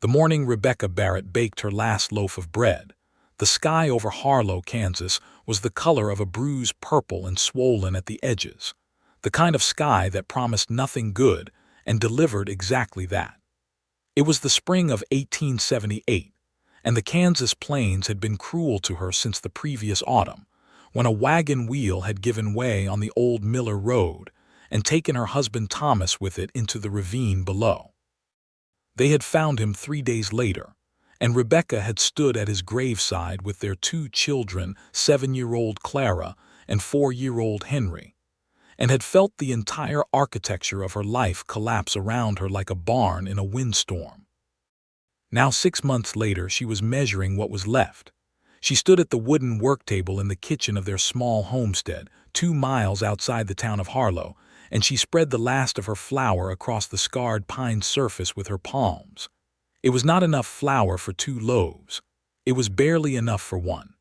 The morning Rebecca Barrett baked her last loaf of bread, the sky over Harlow, Kansas, was the color of a bruised purple and swollen at the edges, the kind of sky that promised nothing good and delivered exactly that. It was the spring of 1878, and the Kansas plains had been cruel to her since the previous autumn, when a wagon wheel had given way on the old Miller Road and taken her husband Thomas with it into the ravine below. They had found him 3 days later, and Rebecca had stood at his graveside with their 2 children, 7-year-old Clara and 4-year-old Henry, and had felt the entire architecture of her life collapse around her like a barn in a windstorm. Now 6 months later she was measuring what was left. She stood at the wooden work table in the kitchen of their small homestead, 2 miles outside the town of Harlow, and she spread the last of her flour across the scarred pine surface with her palms. It was not enough flour for 2 loaves. It was barely enough for one.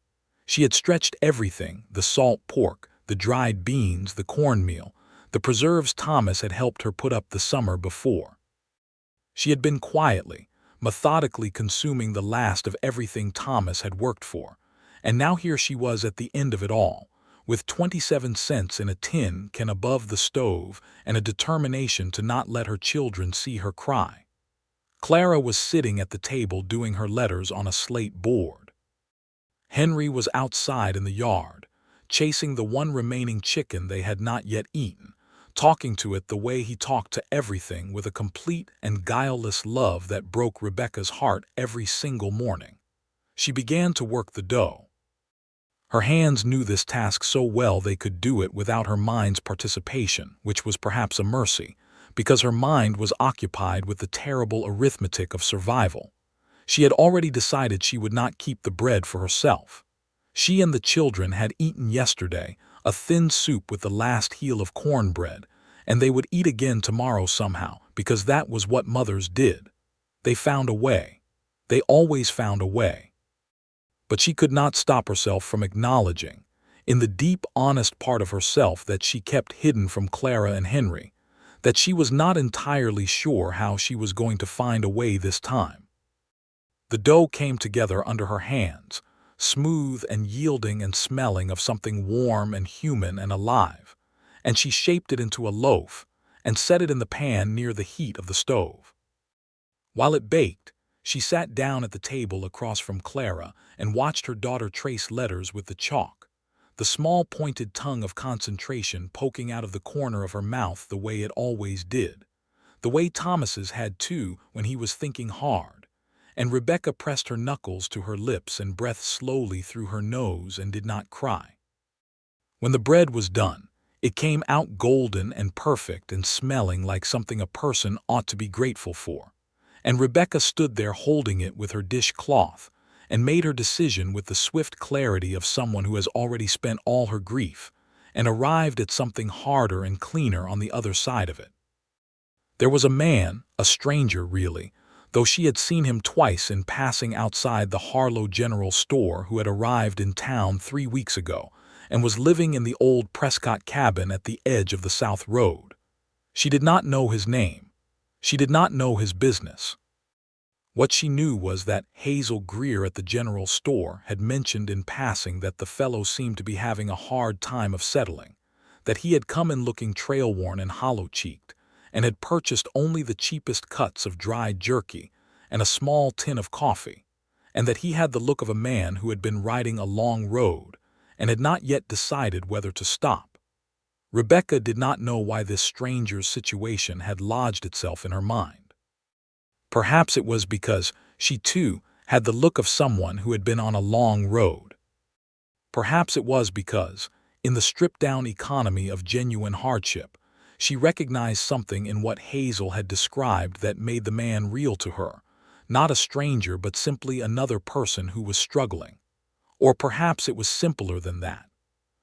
She had stretched everything, the salt pork, the dried beans, the cornmeal, the preserves Thomas had helped her put up the summer before. She had been quietly, methodically consuming the last of everything Thomas had worked for, and now here she was at the end of it all, with 27 cents in a tin can above the stove and a determination to not let her children see her cry. Clara was sitting at the table doing her letters on a slate board. Henry was outside in the yard, chasing the one remaining chicken they had not yet eaten, talking to it the way he talked to everything, with a complete and guileless love that broke Rebecca's heart every single morning. She began to work the dough. Her hands knew this task so well they could do it without her mind's participation, which was perhaps a mercy, because her mind was occupied with the terrible arithmetic of survival. She had already decided she would not keep the bread for herself. She and the children had eaten yesterday a thin soup with the last heel of cornbread, and they would eat again tomorrow somehow, because that was what mothers did. They found a way. They always found a way. But she could not stop herself from acknowledging, in the deep, honest part of herself that she kept hidden from Clara and Henry, that she was not entirely sure how she was going to find a way this time. The dough came together under her hands, smooth and yielding and smelling of something warm and human and alive, and she shaped it into a loaf and set it in the pan near the heat of the stove. While it baked, she sat down at the table across from Clara and watched her daughter trace letters with the chalk, the small pointed tongue of concentration poking out of the corner of her mouth the way it always did, the way Thomas's had too when he was thinking hard, and Rebecca pressed her knuckles to her lips and breathed slowly through her nose and did not cry. When the bread was done, it came out golden and perfect and smelling like something a person ought to be grateful for, and Rebecca stood there holding it with her dishcloth and made her decision with the swift clarity of someone who has already spent all her grief and arrived at something harder and cleaner on the other side of it. There was a man, a stranger really, though she had seen him twice in passing outside the Harlow General Store, who had arrived in town 3 weeks ago and was living in the old Prescott cabin at the edge of the South Road. She did not know his name. She did not know his business. What she knew was that Hazel Greer at the general store had mentioned in passing that the fellow seemed to be having a hard time of settling, that he had come in looking trail-worn and hollow-cheeked, and had purchased only the cheapest cuts of dried jerky and a small tin of coffee, and that he had the look of a man who had been riding a long road and had not yet decided whether to stop. Rebecca did not know why this stranger's situation had lodged itself in her mind. Perhaps it was because she, too, had the look of someone who had been on a long road. Perhaps it was because, in the stripped-down economy of genuine hardship, she recognized something in what Hazel had described that made the man real to her, not a stranger but simply another person who was struggling. Or perhaps it was simpler than that.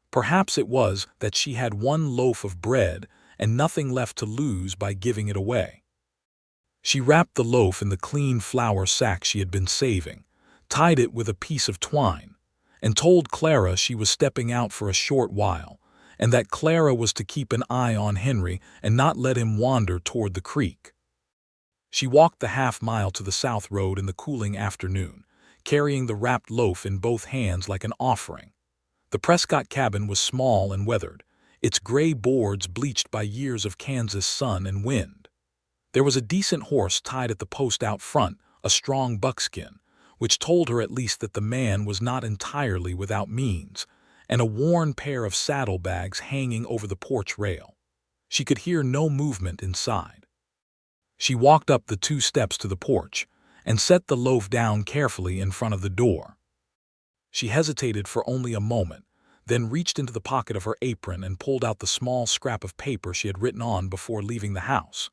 Perhaps it was that she had one loaf of bread and nothing left to lose by giving it away. She wrapped the loaf in the clean flour sack she had been saving, tied it with a piece of twine, and told Clara she was stepping out for a short while, and that Clara was to keep an eye on Henry and not let him wander toward the creek. She walked the half-mile to the south road in the cooling afternoon, carrying the wrapped loaf in both hands like an offering. The Prescott cabin was small and weathered, its gray boards bleached by years of Kansas sun and wind. There was a decent horse tied at the post out front, a strong buckskin, which told her at least that the man was not entirely without means, and a worn pair of saddlebags hanging over the porch rail. She could hear no movement inside. She walked up the 2 steps to the porch and set the loaf down carefully in front of the door. She hesitated for only a moment, then reached into the pocket of her apron and pulled out the small scrap of paper she had written on before leaving the house.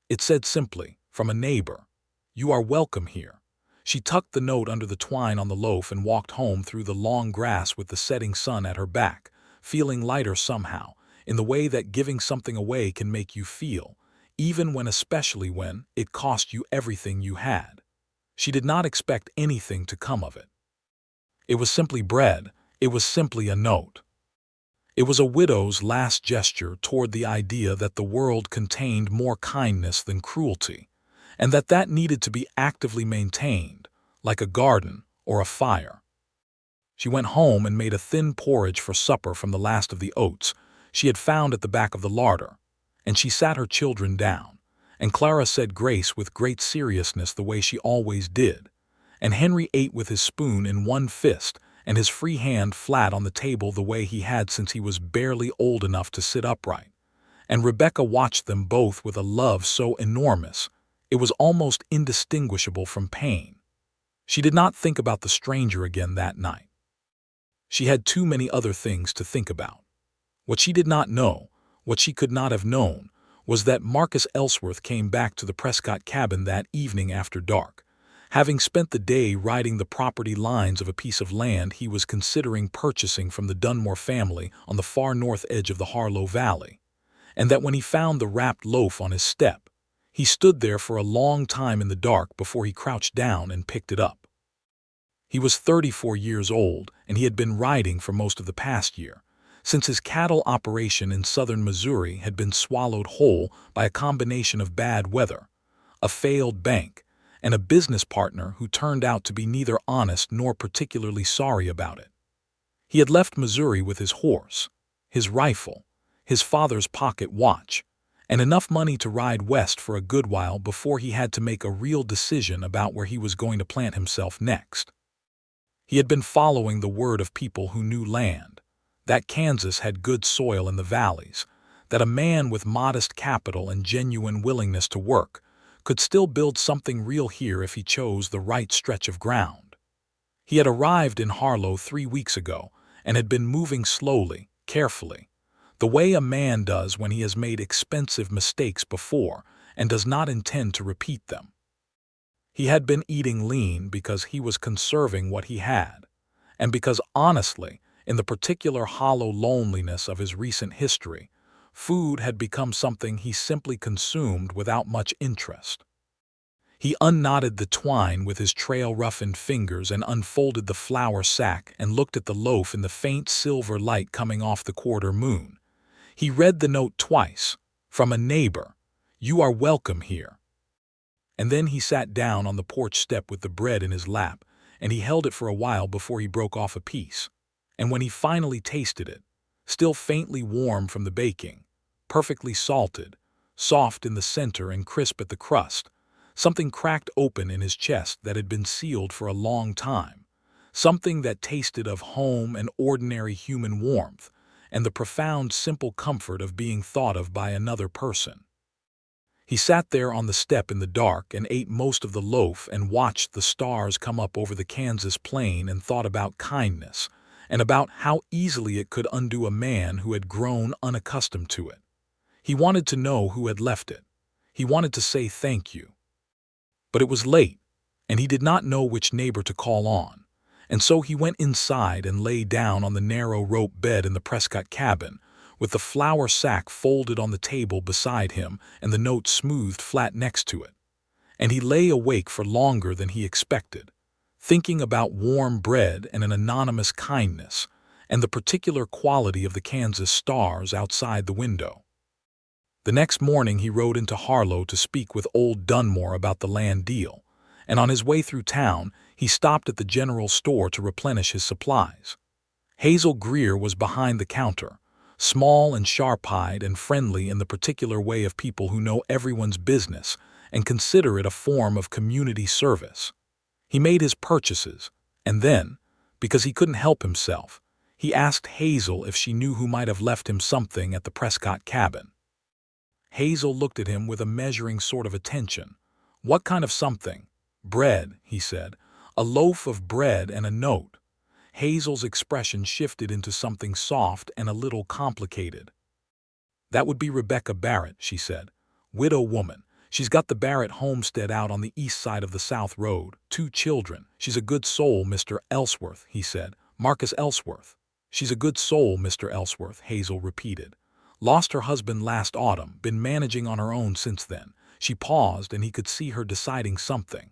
It said simply, "From a neighbor. You are welcome here." She tucked the note under the twine on the loaf and walked home through the long grass with the setting sun at her back, feeling lighter somehow, in the way that giving something away can make you feel, especially when it cost you everything you had. She did not expect anything to come of it. It was simply bread. It was simply a note. It was a widow's last gesture toward the idea that the world contained more kindness than cruelty, and that needed to be actively maintained, like a garden or a fire. She went home and made a thin porridge for supper from the last of the oats she had found at the back of the larder, and she sat her children down, and Clara said grace with great seriousness the way she always did, and Henry ate with his spoon in one fist and his free hand flat on the table the way he had since he was barely old enough to sit upright, and Rebecca watched them both with a love so enormous it was almost indistinguishable from pain. She did not think about the stranger again that night. She had too many other things to think about. What she did not know, what she could not have known, was that Marcus Ellsworth came back to the Prescott cabin that evening after dark, having spent the day riding the property lines of a piece of land he was considering purchasing from the Dunmore family on the far north edge of the Harlow Valley, and that when he found the wrapped loaf on his step, he stood there for a long time in the dark before he crouched down and picked it up. He was 34 years old, and he had been riding for most of the past year, since his cattle operation in southern Missouri had been swallowed whole by a combination of bad weather, a failed bank, and a business partner who turned out to be neither honest nor particularly sorry about it. He had left Missouri with his horse, his rifle, his father's pocket watch, and enough money to ride west for a good while before he had to make a real decision about where he was going to plant himself next. He had been following the word of people who knew land, that Kansas had good soil in the valleys, that a man with modest capital and genuine willingness to work could still build something real here if he chose the right stretch of ground. He had arrived in Harlow 3 weeks ago and had been moving slowly, carefully, the way a man does when he has made expensive mistakes before and does not intend to repeat them. He had been eating lean because he was conserving what he had, and because honestly, in the particular hollow loneliness of his recent history, food had become something he simply consumed without much interest. He unknotted the twine with his trail-roughened fingers and unfolded the flour sack and looked at the loaf in the faint silver light coming off the quarter moon. He read the note twice, "From a neighbor. You are welcome here." And then he sat down on the porch step with the bread in his lap, and he held it for a while before he broke off a piece. And when he finally tasted it, still faintly warm from the baking, perfectly salted, soft in the center and crisp at the crust, something cracked open in his chest that had been sealed for a long time, something that tasted of home and ordinary human warmth, and the profound simple comfort of being thought of by another person. He sat there on the step in the dark and ate most of the loaf and watched the stars come up over the Kansas plain and thought about kindness, and about how easily it could undo a man who had grown unaccustomed to it. He wanted to know who had left it. He wanted to say thank you. But it was late, and he did not know which neighbor to call on, and so he went inside and lay down on the narrow rope bed in the Prescott cabin, with the flour sack folded on the table beside him and the note smoothed flat next to it. And he lay awake for longer than he expected, thinking about warm bread and an anonymous kindness, and the particular quality of the Kansas stars outside the window. The next morning he rode into Harlow to speak with old Dunmore about the land deal, and on his way through town he stopped at the general store to replenish his supplies. Hazel Greer was behind the counter, small and sharp-eyed and friendly in the particular way of people who know everyone's business and consider it a form of community service. He made his purchases, and then, because he couldn't help himself, he asked Hazel if she knew who might have left him something at the Prescott cabin. Hazel looked at him with a measuring sort of attention. "What kind of something?" "Bread," he said. "A loaf of bread and a note." Hazel's expression shifted into something soft and a little complicated. "That would be Rebecca Barrett," she said. "Widow woman. She's got the Barrett homestead out on the east side of the South Road. 2 children. She's a good soul, Mr. Ellsworth," he said. "Marcus Ellsworth." "She's a good soul, Mr. Ellsworth," Hazel repeated. "Lost her husband last autumn, been managing on her own since then." She paused, and he could see her deciding something.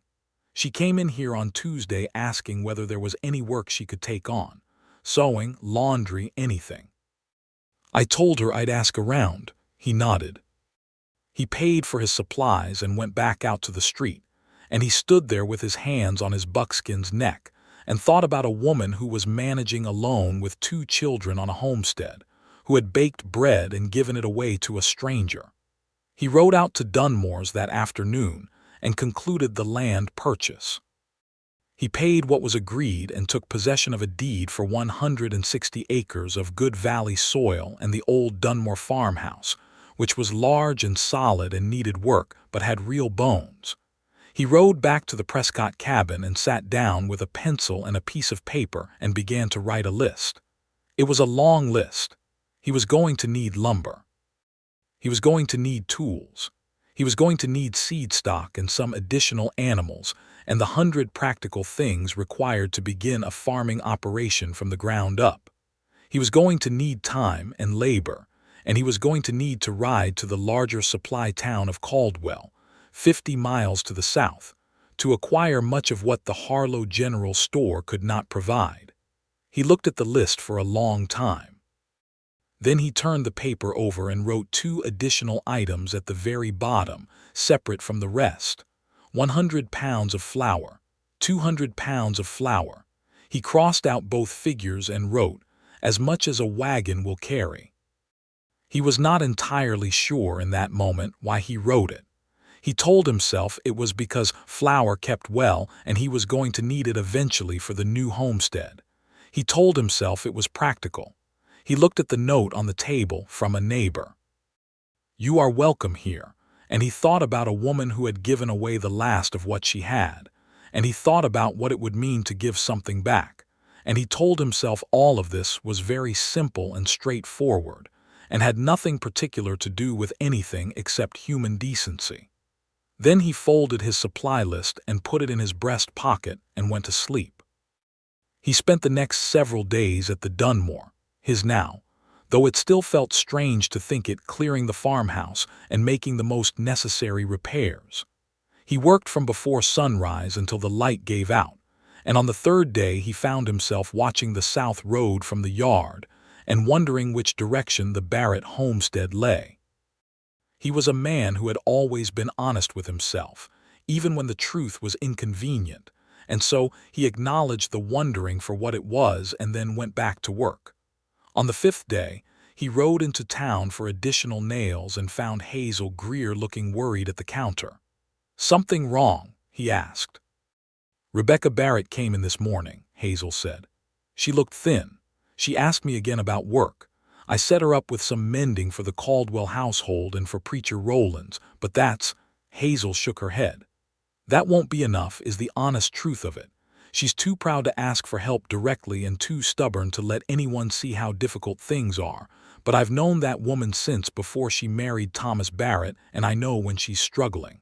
"She came in here on Tuesday asking whether there was any work she could take on. Sewing, laundry, anything. I told her I'd ask around." He nodded. He paid for his supplies and went back out to the street, and he stood there with his hands on his buckskin's neck and thought about a woman who was managing alone with 2 children on a homestead, who had baked bread and given it away to a stranger. He rode out to Dunmore's that afternoon and concluded the land purchase. He paid what was agreed and took possession of a deed for 160 acres of Good Valley soil and the old Dunmore farmhouse, which was large and solid and needed work but had real bones. He rode back to the Prescott cabin and sat down with a pencil and a piece of paper and began to write a list. It was a long list. He was going to need lumber. He was going to need tools. He was going to need seed stock and some additional animals and the 100 practical things required to begin a farming operation from the ground up. He was going to need time and labor, and he was going to need to ride to the larger supply town of Caldwell, 50 miles to the south, to acquire much of what the Harlow General Store could not provide. He looked at the list for a long time. Then he turned the paper over and wrote 2 additional items at the very bottom, separate from the rest. 100 pounds of flour, 200 pounds of flour. He crossed out both figures and wrote, "as much as a wagon will carry." He was not entirely sure in that moment why he wrote it. He told himself it was because flour kept well and he was going to need it eventually for the new homestead. He told himself it was practical. He looked at the note on the table from a neighbor. "You are welcome here," and he thought about a woman who had given away the last of what she had, and he thought about what it would mean to give something back, and he told himself all of this was very simple and straightforward, and had nothing particular to do with anything except human decency. Then he folded his supply list and put it in his breast pocket and went to sleep. He spent the next several days at the Dunmore, his now, though it still felt strange to think it, clearing the farmhouse and making the most necessary repairs. He worked from before sunrise until the light gave out, and on the 3rd day he found himself watching the South Road from the yard and wondering which direction the Barrett homestead lay. He was a man who had always been honest with himself, even when the truth was inconvenient, and so he acknowledged the wondering for what it was and then went back to work. On the 5th day, he rode into town for additional nails and found Hazel Greer looking worried at the counter. "Something wrong?" he asked. "Rebecca Barrett came in this morning," Hazel said. "She looked thin. She asked me again about work. I set her up with some mending for the Caldwell household and for Preacher Rowland's, but that's—" Hazel shook her head. "That won't be enough is the honest truth of it. She's too proud to ask for help directly and too stubborn to let anyone see how difficult things are, but I've known that woman since before she married Thomas Barrett, and I know when she's struggling."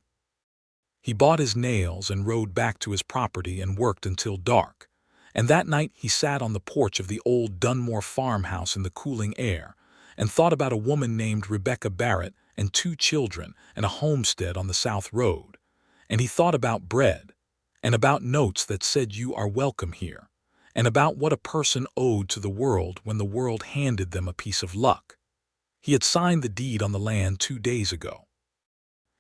He bought his nails and rode back to his property and worked until dark, and that night he sat on the porch of the old Dunmore farmhouse in the cooling air and thought about a woman named Rebecca Barrett and 2 children and a homestead on the South Road, and he thought about bread, and about notes that said "you are welcome here," and about what a person owed to the world when the world handed them a piece of luck. He had signed the deed on the land 2 days ago.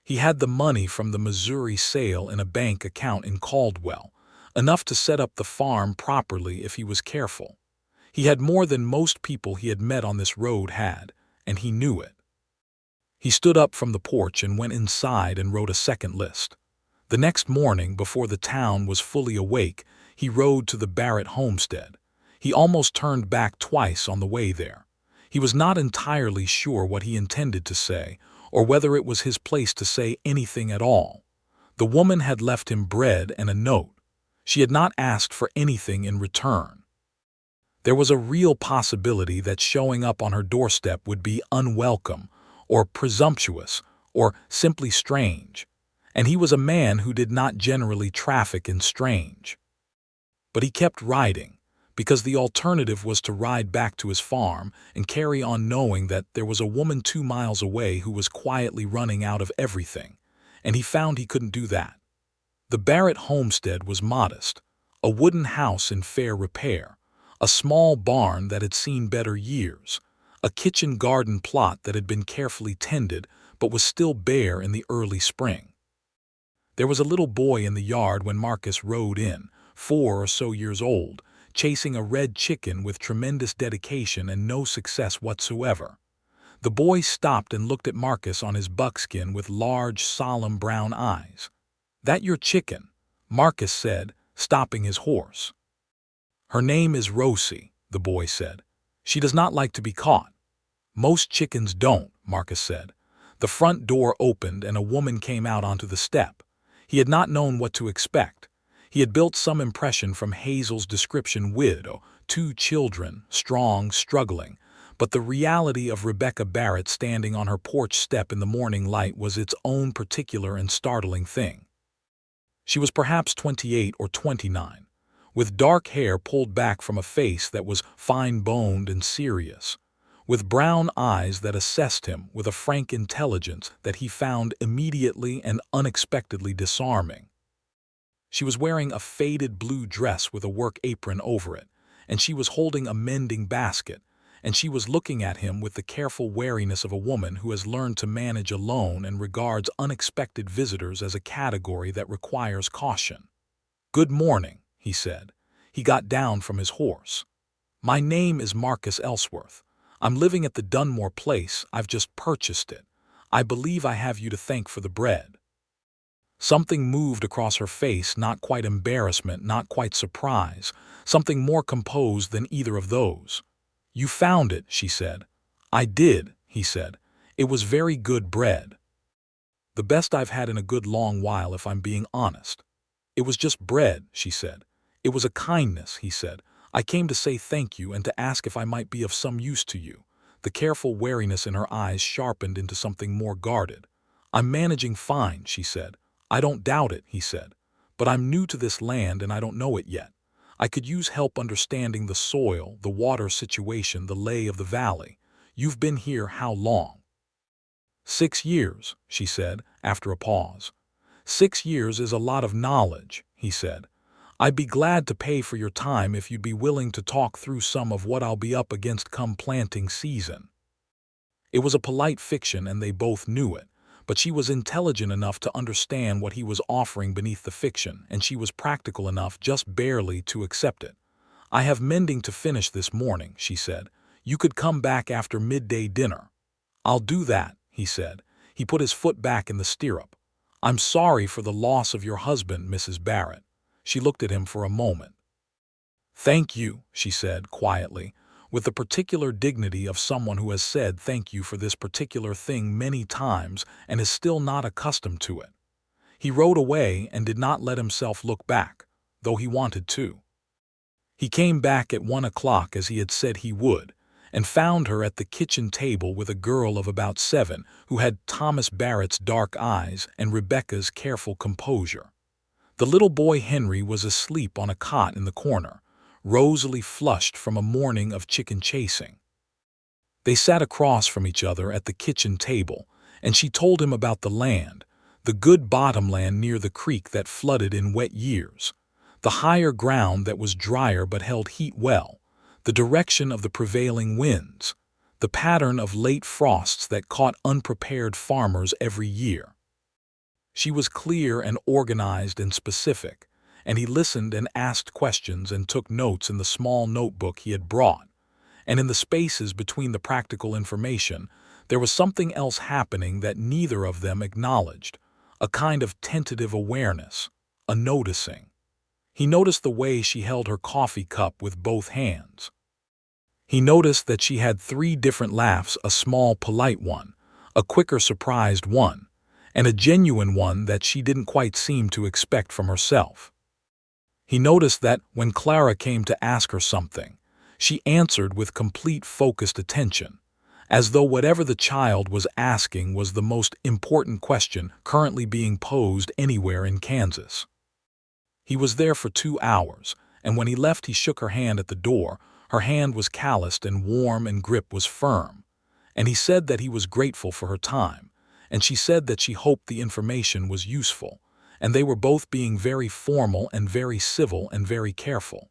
He had the money from the Missouri sale in a bank account in Caldwell, enough to set up the farm properly if he was careful. He had more than most people he had met on this road had, and he knew it. He stood up from the porch and went inside and wrote a second list. The next morning, before the town was fully awake, he rode to the Barrett homestead. He almost turned back twice on the way there. He was not entirely sure what he intended to say, or whether it was his place to say anything at all. The woman had left him bread and a note. She had not asked for anything in return. There was a real possibility that showing up on her doorstep would be unwelcome, or presumptuous, or simply strange, and he was a man who did not generally traffic in strange. But he kept riding, because the alternative was to ride back to his farm and carry on knowing that there was a woman 2 miles away who was quietly running out of everything, and he found he couldn't do that. The Barrett homestead was modest, a wooden house in fair repair, a small barn that had seen better years, a kitchen garden plot that had been carefully tended but was still bare in the early spring. There was a little boy in the yard when Marcus rode in, 4 or so years old, chasing a red chicken with tremendous dedication and no success whatsoever. The boy stopped and looked at Marcus on his buckskin with large, solemn brown eyes. "That your chicken?" Marcus said, stopping his horse. "Her name is Rosie," the boy said. "She does not like to be caught." "Most chickens don't," Marcus said. The front door opened and a woman came out onto the step. He had not known what to expect. He had built some impression from Hazel's description: widow, 2 children, strong, struggling, but the reality of Rebecca Barrett standing on her porch step in the morning light was its own particular and startling thing. She was perhaps 28 or 29, with dark hair pulled back from a face that was fine-boned and serious, with brown eyes that assessed him with a frank intelligence that he found immediately and unexpectedly disarming. She was wearing a faded blue dress with a work apron over it, and she was holding a mending basket, and she was looking at him with the careful wariness of a woman who has learned to manage alone and regards unexpected visitors as a category that requires caution. "Good morning," he said. He got down from his horse. "My name is Marcus Ellsworth. I'm living at the Dunmore place. I've just purchased it. I believe I have you to thank for the bread." Something moved across her face, not quite embarrassment, not quite surprise, something more composed than either of those. "You found it," she said. "I did," he said. "It was very good bread. The best I've had in a good long while, if I'm being honest." "It was just bread," she said. "It was a kindness," he said. "I came to say thank you and to ask if I might be of some use to you." The careful wariness in her eyes sharpened into something more guarded. "I'm managing fine," she said. "I don't doubt it," he said. "But I'm new to this land and I don't know it yet. I could use help understanding the soil, the water situation, the lay of the valley. You've been here how long?" 6 years, she said, after a pause. 6 years is a lot of knowledge, he said. "I'd be glad to pay for your time if you'd be willing to talk through some of what I'll be up against come planting season." It was a polite fiction and they both knew it, but she was intelligent enough to understand what he was offering beneath the fiction, and she was practical enough just barely to accept it. "I have mending to finish this morning," she said. "You could come back after midday dinner." "I'll do that," he said. He put his foot back in the stirrup. "I'm sorry for the loss of your husband, Mrs. Barrett." She looked at him for a moment. "Thank you," she said quietly, with the particular dignity of someone who has said thank you for this particular thing many times and is still not accustomed to it. He rode away and did not let himself look back, though he wanted to. He came back at 1 o'clock as he had said he would, and found her at the kitchen table with a girl of about 7 who had Thomas Barrett's dark eyes and Rebecca's careful composure. The little boy Henry was asleep on a cot in the corner, rosily flushed from a morning of chicken chasing. They sat across from each other at the kitchen table, and she told him about the land, the good bottomland near the creek that flooded in wet years, the higher ground that was drier but held heat well, the direction of the prevailing winds, the pattern of late frosts that caught unprepared farmers every year. She was clear and organized and specific, and he listened and asked questions and took notes in the small notebook he had brought. And in the spaces between the practical information, there was something else happening that neither of them acknowledged, a kind of tentative awareness, a noticing. He noticed the way she held her coffee cup with both hands. He noticed that she had 3 different laughs, a small, polite one, a quicker, surprised one, and a genuine one that she didn't quite seem to expect from herself. He noticed that when Clara came to ask her something, she answered with complete focused attention, as though whatever the child was asking was the most important question currently being posed anywhere in Kansas. He was there for 2 hours, and when he left he shook her hand at the door. Her hand was calloused and warm and grip was firm, and he said that he was grateful for her time, and she said that she hoped the information was useful, and they were both being very formal and very civil and very careful.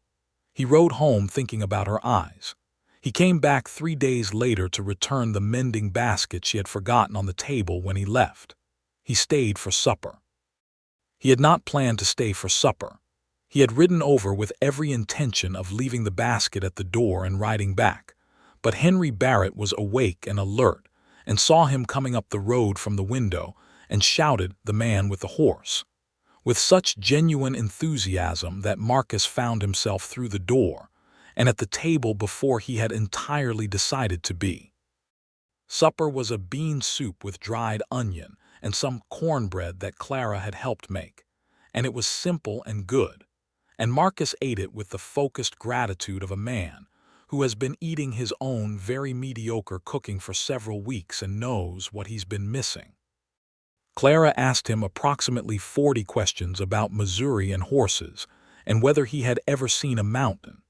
He rode home thinking about her eyes. He came back 3 days later to return the mending basket she had forgotten on the table when he left. He stayed for supper. He had not planned to stay for supper. He had ridden over with every intention of leaving the basket at the door and riding back, but Henry Barrett was awake and alert and saw him coming up the road from the window and shouted, "The man with the horse," with such genuine enthusiasm that Marcus found himself through the door and at the table before he had entirely decided to be. Supper was a bean soup with dried onion and some cornbread that Clara had helped make, and it was simple and good, and Marcus ate it with the focused gratitude of a man who has been eating his own very mediocre cooking for several weeks and knows what he's been missing. Clara asked him approximately 40 questions about Missouri and horses, and whether he had ever seen a mountain.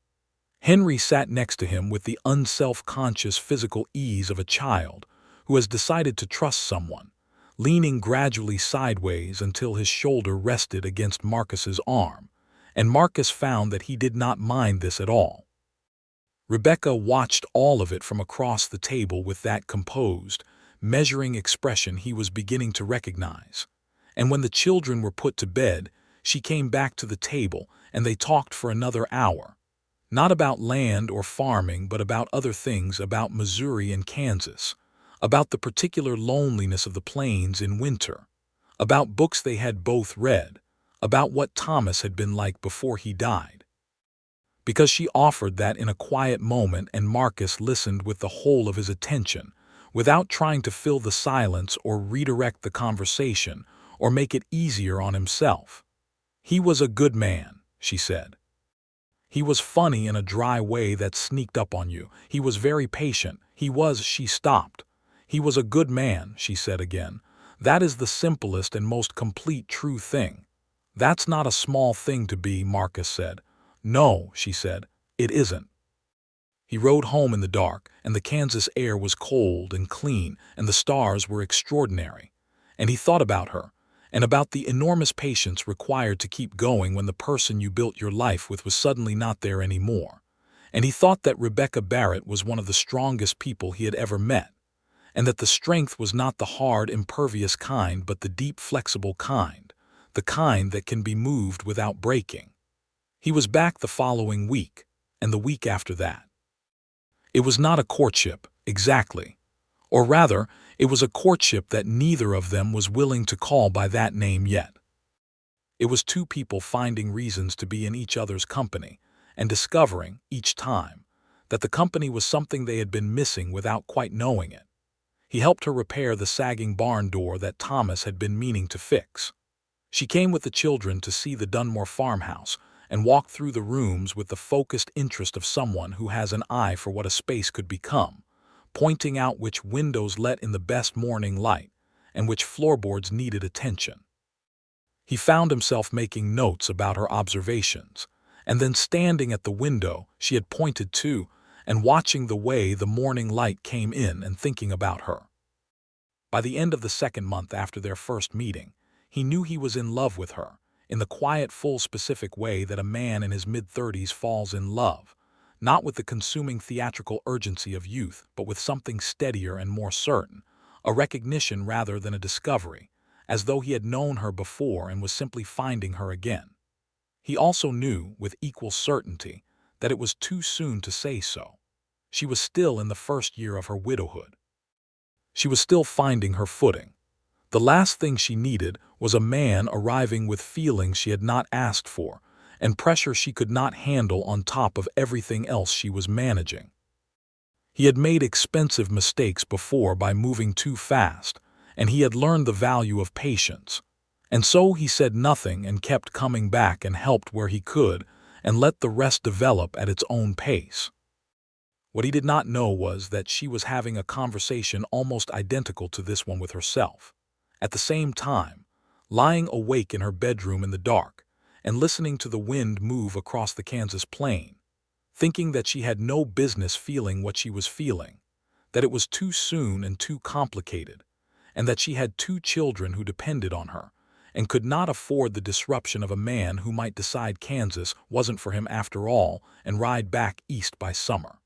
Henry sat next to him with the unself-conscious physical ease of a child who has decided to trust someone, leaning gradually sideways until his shoulder rested against Marcus's arm, and Marcus found that he did not mind this at all. Rebecca watched all of it from across the table with that composed, measuring expression he was beginning to recognize, and when the children were put to bed, she came back to the table and they talked for another hour, not about land or farming but about other things, about Missouri and Kansas, about the particular loneliness of the plains in winter, about books they had both read, about what Thomas had been like before he died. Because she offered that in a quiet moment and Marcus listened with the whole of his attention, without trying to fill the silence or redirect the conversation or make it easier on himself. He was a good man, she said. He was funny in a dry way that sneaked up on you. He was very patient. She stopped. He was a good man, she said again. That is the simplest and most complete true thing. That's not a small thing to be, Marcus said. No, she said, it isn't. He rode home in the dark, and the Kansas air was cold and clean, and the stars were extraordinary. And he thought about her, and about the enormous patience required to keep going when the person you built your life with was suddenly not there anymore. And he thought that Rebecca Barrett was one of the strongest people he had ever met, and that the strength was not the hard, impervious kind, but the deep, flexible kind, the kind that can be moved without breaking. He was back the following week, and the week after that. It was not a courtship, exactly. Or rather, it was a courtship that neither of them was willing to call by that name yet. It was 2 people finding reasons to be in each other's company, and discovering, each time, that the company was something they had been missing without quite knowing it. He helped her repair the sagging barn door that Thomas had been meaning to fix. She came with the children to see the Dunmore farmhouse, and walked through the rooms with the focused interest of someone who has an eye for what a space could become, pointing out which windows let in the best morning light, and which floorboards needed attention. He found himself making notes about her observations, and then standing at the window she had pointed to, and watching the way the morning light came in and thinking about her. By the end of the 2nd month after their first meeting, he knew he was in love with her, in the quiet, full, specific way that a man in his mid-30s falls in love, not with the consuming theatrical urgency of youth, but with something steadier and more certain, a recognition rather than a discovery, as though he had known her before and was simply finding her again. He also knew, with equal certainty, that it was too soon to say so. She was still in the first year of her widowhood. She was still finding her footing. The last thing she needed was a man arriving with feelings she had not asked for, and pressure she could not handle on top of everything else she was managing. He had made expensive mistakes before by moving too fast, and he had learned the value of patience. And so he said nothing and kept coming back and helped where he could and let the rest develop at its own pace. What he did not know was that she was having a conversation almost identical to this one with herself. At the same time, lying awake in her bedroom in the dark and listening to the wind move across the Kansas plain, thinking that she had no business feeling what she was feeling, that it was too soon and too complicated, and that she had 2 children who depended on her, and could not afford the disruption of a man who might decide Kansas wasn't for him after all and ride back east by summer.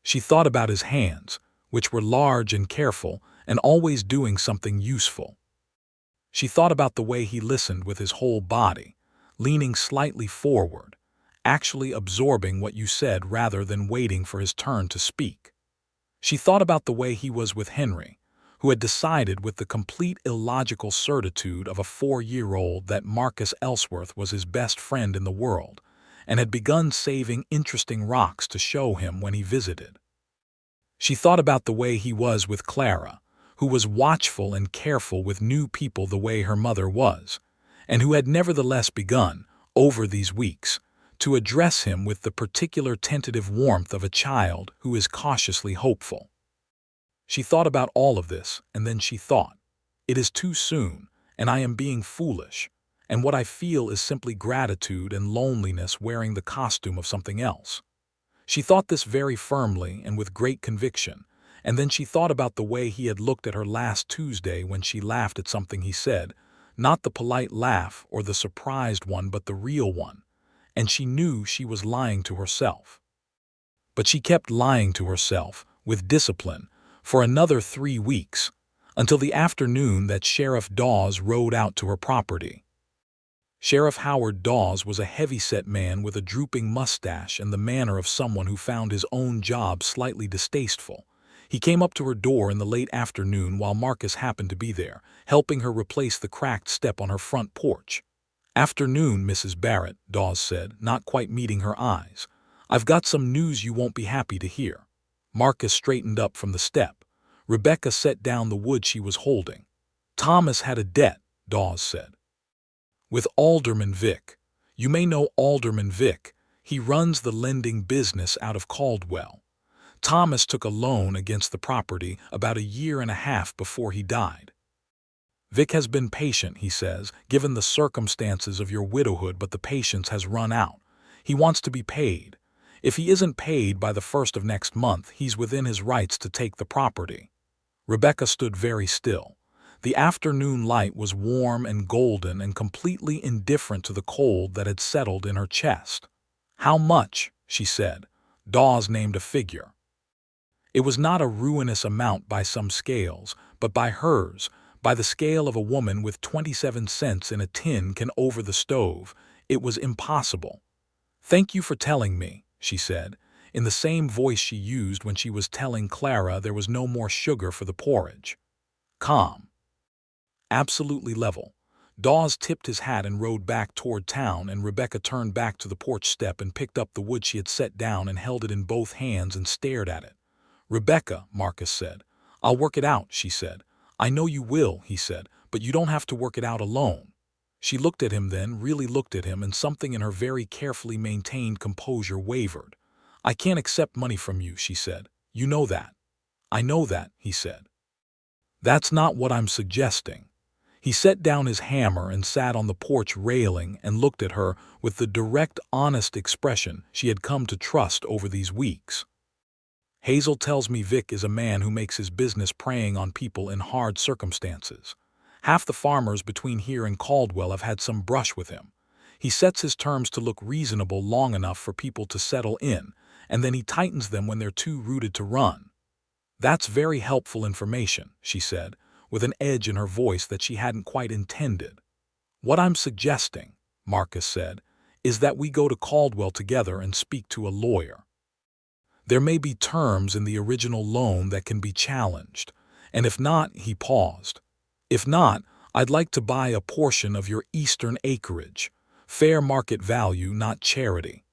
She thought about his hands, which were large and careful and always doing something useful. She thought about the way he listened with his whole body, leaning slightly forward, actually absorbing what you said rather than waiting for his turn to speak. She thought about the way he was with Henry, who had decided with the complete illogical certitude of a 4-year-old that Marcus Ellsworth was his best friend in the world, and had begun saving interesting rocks to show him when he visited. She thought about the way he was with Clara, who was watchful and careful with new people the way her mother was, and who had nevertheless begun, over these weeks, to address him with the particular tentative warmth of a child who is cautiously hopeful. She thought about all of this, and then she thought, "It is too soon, and I am being foolish, and what I feel is simply gratitude and loneliness wearing the costume of something else." She thought this very firmly and with great conviction, and then she thought about the way he had looked at her last Tuesday when she laughed at something he said, not the polite laugh or the surprised one but the real one, and she knew she was lying to herself. But she kept lying to herself, with discipline, for another 3 weeks, until the afternoon that Sheriff Dawes rode out to her property. Sheriff Howard Dawes was a heavy-set man with a drooping mustache and the manner of someone who found his own job slightly distasteful. He came up to her door in the late afternoon while Marcus happened to be there, helping her replace the cracked step on her front porch. "Afternoon, Mrs. Barrett," Dawes said, not quite meeting her eyes. "I've got some news you won't be happy to hear." Marcus straightened up from the step. Rebecca set down the wood she was holding. "Thomas had a debt," Dawes said. "With Alderman Vick. You may know Alderman Vick. He runs the lending business out of Caldwell. Thomas took a loan against the property about 1.5 years before he died. Vick has been patient, he says, given the circumstances of your widowhood, but the patience has run out. He wants to be paid. If he isn't paid by the 1st of next month, he's within his rights to take the property." Rebecca stood very still. The afternoon light was warm and golden and completely indifferent to the cold that had settled in her chest. "How much?" she said. Dawes named a figure. It was not a ruinous amount by some scales, but by hers, by the scale of a woman with 27 cents in a tin can over the stove. It was impossible. "Thank you for telling me," she said, in the same voice she used when she was telling Clara there was no more sugar for the porridge. Calm. Absolutely level. Dawes tipped his hat and rode back toward town, and Rebecca turned back to the porch step and picked up the wood she had set down and held it in both hands and stared at it. "Rebecca," Marcus said. "I'll work it out," she said. "I know you will," he said, "but you don't have to work it out alone." She looked at him then, really looked at him, and something in her very carefully maintained composure wavered. "I can't accept money from you," she said. "You know that." "I know that," he said. "That's not what I'm suggesting." He set down his hammer and sat on the porch railing and looked at her with the direct, honest expression she had come to trust over these weeks. "Hazel tells me Vic is a man who makes his business preying on people in hard circumstances. Half the farmers between here and Caldwell have had some brush with him. He sets his terms to look reasonable long enough for people to settle in, and then he tightens them when they're too rooted to run. That's very helpful information, she said, with an edge in her voice that she hadn't quite intended. What I'm suggesting, Marcus said, is that we go to Caldwell together and speak to a lawyer. There may be terms in the original loan that can be challenged, and if not, he paused. If not, I'd like to buy a portion of your eastern acreage. Fair market value, not charity.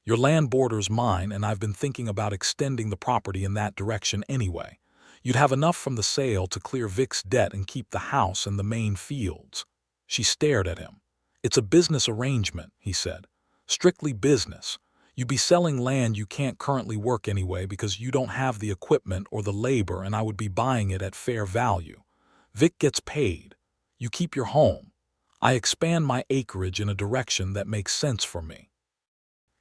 Your land borders mine, and I've been thinking about extending the property in that direction anyway. You'd have enough from the sale to clear Vic's debt and keep the house and the main fields. She stared at him. It's a business arrangement, he said. Strictly business. You'd be selling land you can't currently work anyway because you don't have the equipment or the labor, and I would be buying it at fair value. Vic gets paid. You keep your home. I expand my acreage in a direction that makes sense for me.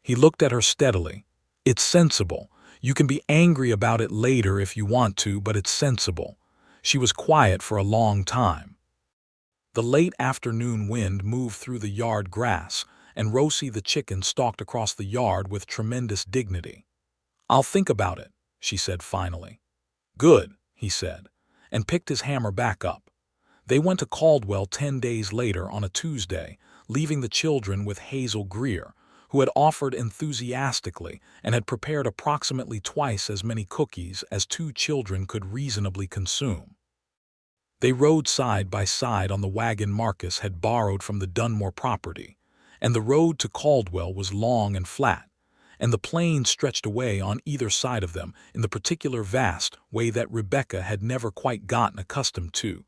He looked at her steadily. It's sensible. You can be angry about it later if you want to, but it's sensible. She was quiet for a long time. The late afternoon wind moved through the yard grass, and Rosie the chicken stalked across the yard with tremendous dignity. I'll think about it, she said finally. Good, he said, and picked his hammer back up. They went to Caldwell 10 days later on a Tuesday, leaving the children with Hazel Greer, who had offered enthusiastically and had prepared approximately twice as many cookies as 2 children could reasonably consume. They rode side by side on the wagon Marcus had borrowed from the Dunmore property, and the road to Caldwell was long and flat, and the plain stretched away on either side of them in the particular vast way that Rebecca had never quite gotten accustomed to,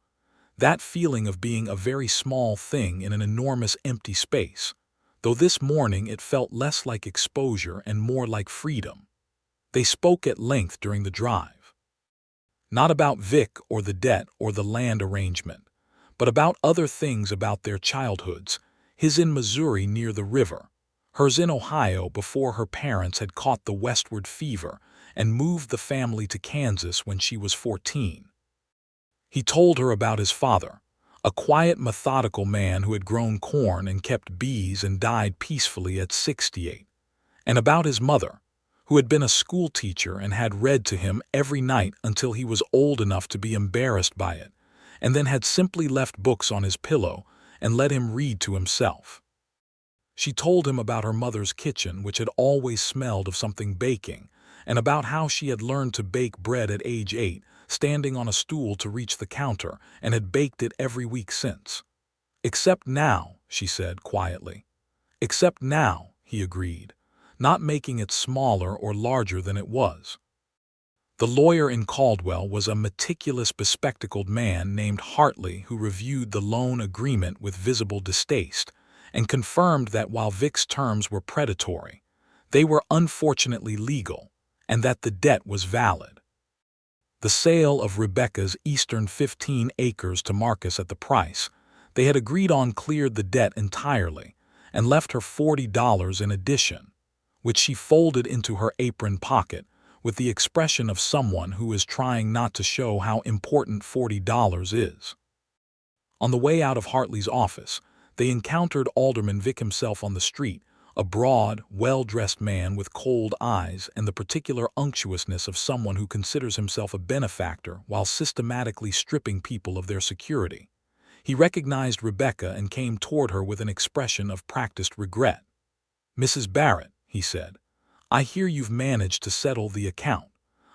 that feeling of being a very small thing in an enormous empty space, though this morning it felt less like exposure and more like freedom. They spoke at length during the drive. Not about Vic or the debt or the land arrangement, but about other things about their childhoods, his in Missouri near the river, hers in Ohio before her parents had caught the westward fever and moved the family to Kansas when she was 14. He told her about his father, a quiet, methodical man who had grown corn and kept bees and died peacefully at 68, and about his mother, who had been a school teacher and had read to him every night until he was old enough to be embarrassed by it, and then had simply left books on his pillow and let him read to himself. She told him about her mother's kitchen, which had always smelled of something baking, and about how she had learned to bake bread at age 8, standing on a stool to reach the counter, and had baked it every week since. Except now, she said quietly. Except now, he agreed, not making it smaller or larger than it was. The lawyer in Caldwell was a meticulous, bespectacled man named Hartley who reviewed the loan agreement with visible distaste and confirmed that while Vic's terms were predatory, they were unfortunately legal, and that the debt was valid. The sale of Rebecca's eastern 15 acres to Marcus at the price they had agreed on cleared the debt entirely and left her $40 in addition, which she folded into her apron pocket with the expression of someone who is trying not to show how important $40 is. On the way out of Hartley's office, they encountered Alderman Vic himself on the street, a broad, well-dressed man with cold eyes and the particular unctuousness of someone who considers himself a benefactor while systematically stripping people of their security. He recognized Rebecca and came toward her with an expression of practiced regret. "Mrs. Barrett," he said, "I hear you've managed to settle the account.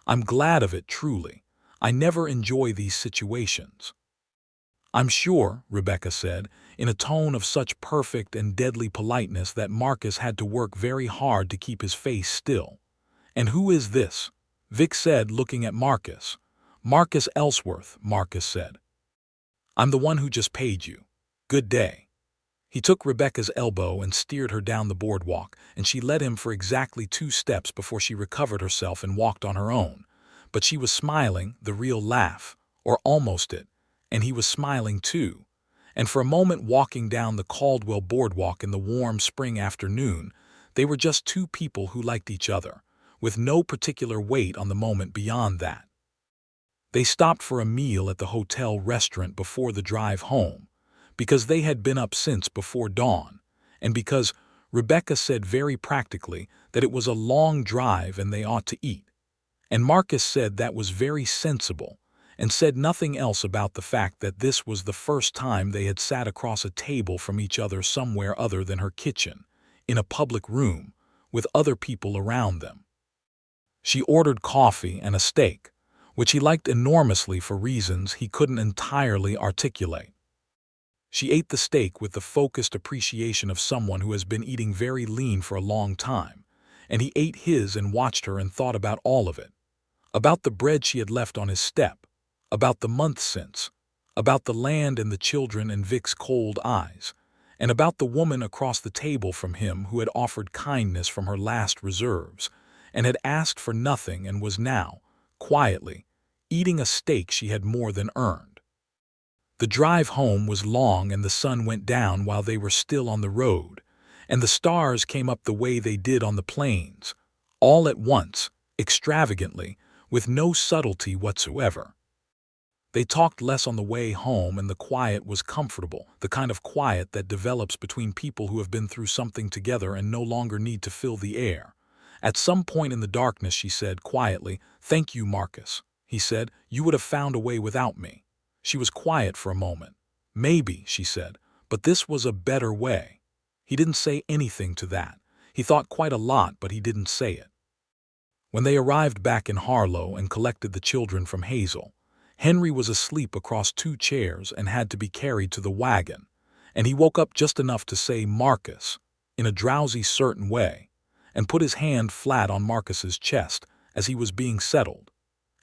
I'm glad of it, truly. I never enjoy these situations." "I'm sure," Rebecca said, in a tone of such perfect and deadly politeness that Marcus had to work very hard to keep his face still. "And who is this?" Vic said, looking at Marcus. "Marcus Ellsworth," Marcus said. "I'm the one who just paid you. Good day." He took Rebecca's elbow and steered her down the boardwalk, and she led him for exactly 2 steps before she recovered herself and walked on her own. But she was smiling, the real laugh, or almost it, and he was smiling too. And for a moment, walking down the Caldwell boardwalk in the warm spring afternoon, they were just 2 people who liked each other, with no particular weight on the moment beyond that. They stopped for a meal at the hotel restaurant before the drive home, because they had been up since before dawn, and because Rebecca said very practically that it was a long drive and they ought to eat. And Marcus said that was very sensible, and said nothing else about the fact that this was the first time they had sat across a table from each other somewhere other than her kitchen, in a public room, with other people around them. She ordered coffee and a steak, which he liked enormously for reasons he couldn't entirely articulate. She ate the steak with the focused appreciation of someone who has been eating very lean for a long time, and he ate his and watched her and thought about all of it. About the bread she had left on his step, about the month since, about the land and the children and Vic's cold eyes, and about the woman across the table from him who had offered kindness from her last reserves, and had asked for nothing and was now, quietly, eating a steak she had more than earned. The drive home was long and the sun went down while they were still on the road, and the stars came up the way they did on the plains, all at once, extravagantly, with no subtlety whatsoever. They talked less on the way home and the quiet was comfortable, the kind of quiet that develops between people who have been through something together and no longer need to fill the air. At some point in the darkness she said quietly, "Thank you, Marcus," he said, "you would have found a way without me." She was quiet for a moment. "Maybe," she said, "but this was a better way." He didn't say anything to that. He thought quite a lot, but he didn't say it. When they arrived back in Harlow and collected the children from Hazel, Henry was asleep across 2 chairs and had to be carried to the wagon, and he woke up just enough to say "Marcus" in a drowsy certain way, and put his hand flat on Marcus's chest as he was being settled.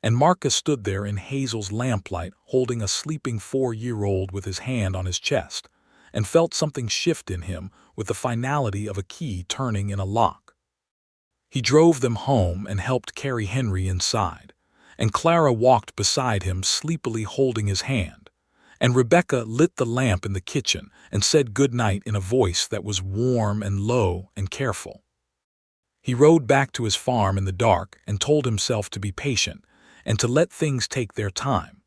And Marcus stood there in Hazel's lamplight holding a sleeping 4-year-old with his hand on his chest, and felt something shift in him with the finality of a key turning in a lock. He drove them home and helped carry Henry inside, and Clara walked beside him sleepily holding his hand, and Rebecca lit the lamp in the kitchen and said good night in a voice that was warm and low and careful. He rode back to his farm in the dark and told himself to be patient and to let things take their time.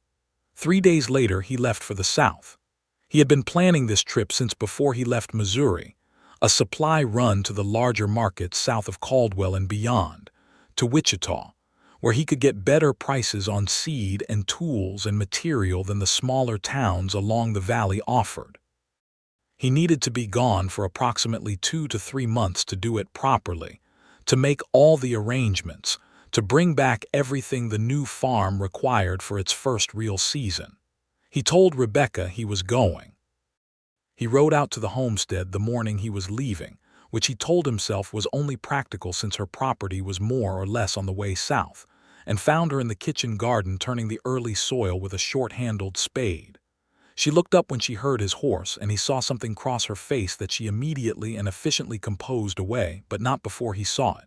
3 days later he left for the South. He had been planning this trip since before he left Missouri, a supply run to the larger markets south of Caldwell and beyond, to Wichita, where he could get better prices on seed and tools and material than the smaller towns along the valley offered. He needed to be gone for approximately 2 to 3 months to do it properly, to make all the arrangements, to bring back everything the new farm required for its first real season. He told Rebecca he was going. He rode out to the homestead the morning he was leaving, which he told himself was only practical since her property was more or less on the way south, and found her in the kitchen garden turning the early soil with a short-handled spade. She looked up when she heard his horse, and he saw something cross her face that she immediately and efficiently composed away, but not before he saw it.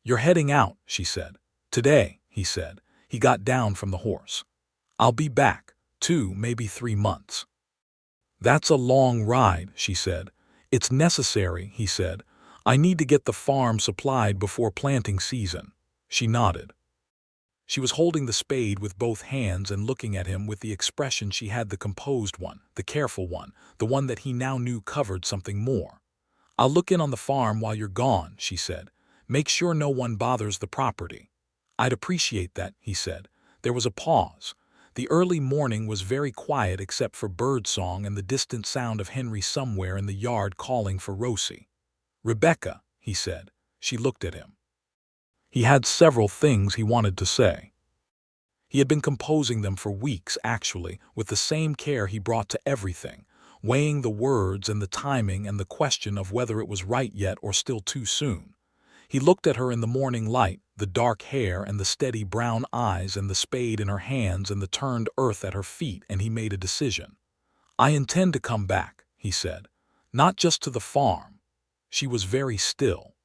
"You're heading out," she said. "Today," he said. He got down from the horse. "I'll be back, 2, maybe 3 months." "That's a long ride," she said. "It's necessary," he said. "I need to get the farm supplied before planting season." She nodded. She was holding the spade with both hands and looking at him with the expression she had, the composed one, the careful one, the one that he now knew covered something more. "I'll look in on the farm while you're gone," she said. "Make sure no one bothers the property." "I'd appreciate that," he said. There was a pause. The early morning was very quiet except for bird song and the distant sound of Henry somewhere in the yard calling for Rosie. "Rebecca," he said. She looked at him. He had several things he wanted to say. He had been composing them for weeks, actually, with the same care he brought to everything, weighing the words and the timing and the question of whether it was right yet or still too soon. He looked at her in the morning light, the dark hair and the steady brown eyes and the spade in her hands and the turned earth at her feet, and he made a decision. "I intend to come back," he said. "Not just to the farm." She was very still.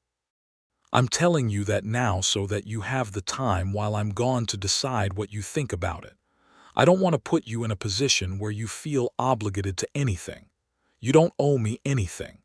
"I'm telling you that now so that you have the time while I'm gone to decide what you think about it. I don't want to put you in a position where you feel obligated to anything. You don't owe me anything.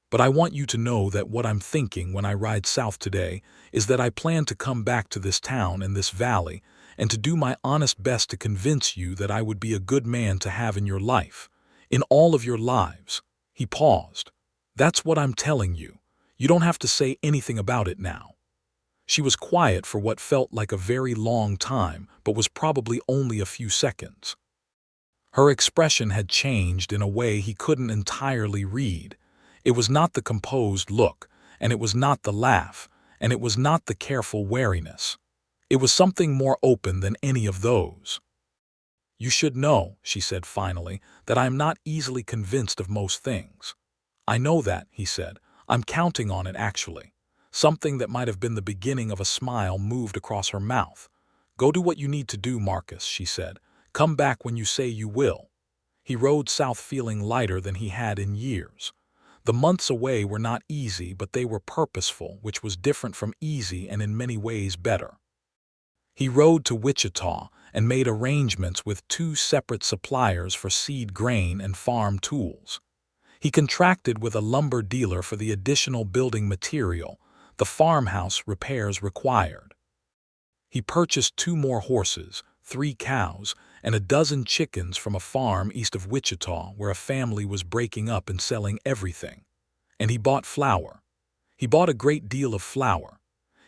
But I want you to know that what I'm thinking when I ride south today is that I plan to come back to this town and this valley and to do my honest best to convince you that I would be a good man to have in your life, in all of your lives." He paused. That's what I'm telling you. You don't have to say anything about it now." She was quiet for what felt like a very long time, but was probably only a few seconds. Her expression had changed in a way he couldn't entirely read. It was not the composed look, and it was not the laugh, and it was not the careful wariness. It was something more open than any of those. "You should know," she said finally, "that I am not easily convinced of most things." "I know that," he said. "I'm counting on it, actually." Something that might have been the beginning of a smile moved across her mouth. "Go do what you need to do, Marcus," she said. "Come back when you say you will." He rode south feeling lighter than he had in years. The months away were not easy, but they were purposeful, which was different from easy and in many ways better. He rode to Wichita and made arrangements with 2 separate suppliers for seed grain and farm tools. He contracted with a lumber dealer for the additional building material, the farmhouse repairs required. He purchased 2 more horses, 3 cows, and a dozen chickens from a farm east of Wichita where a family was breaking up and selling everything. And he bought flour. He bought a great deal of flour.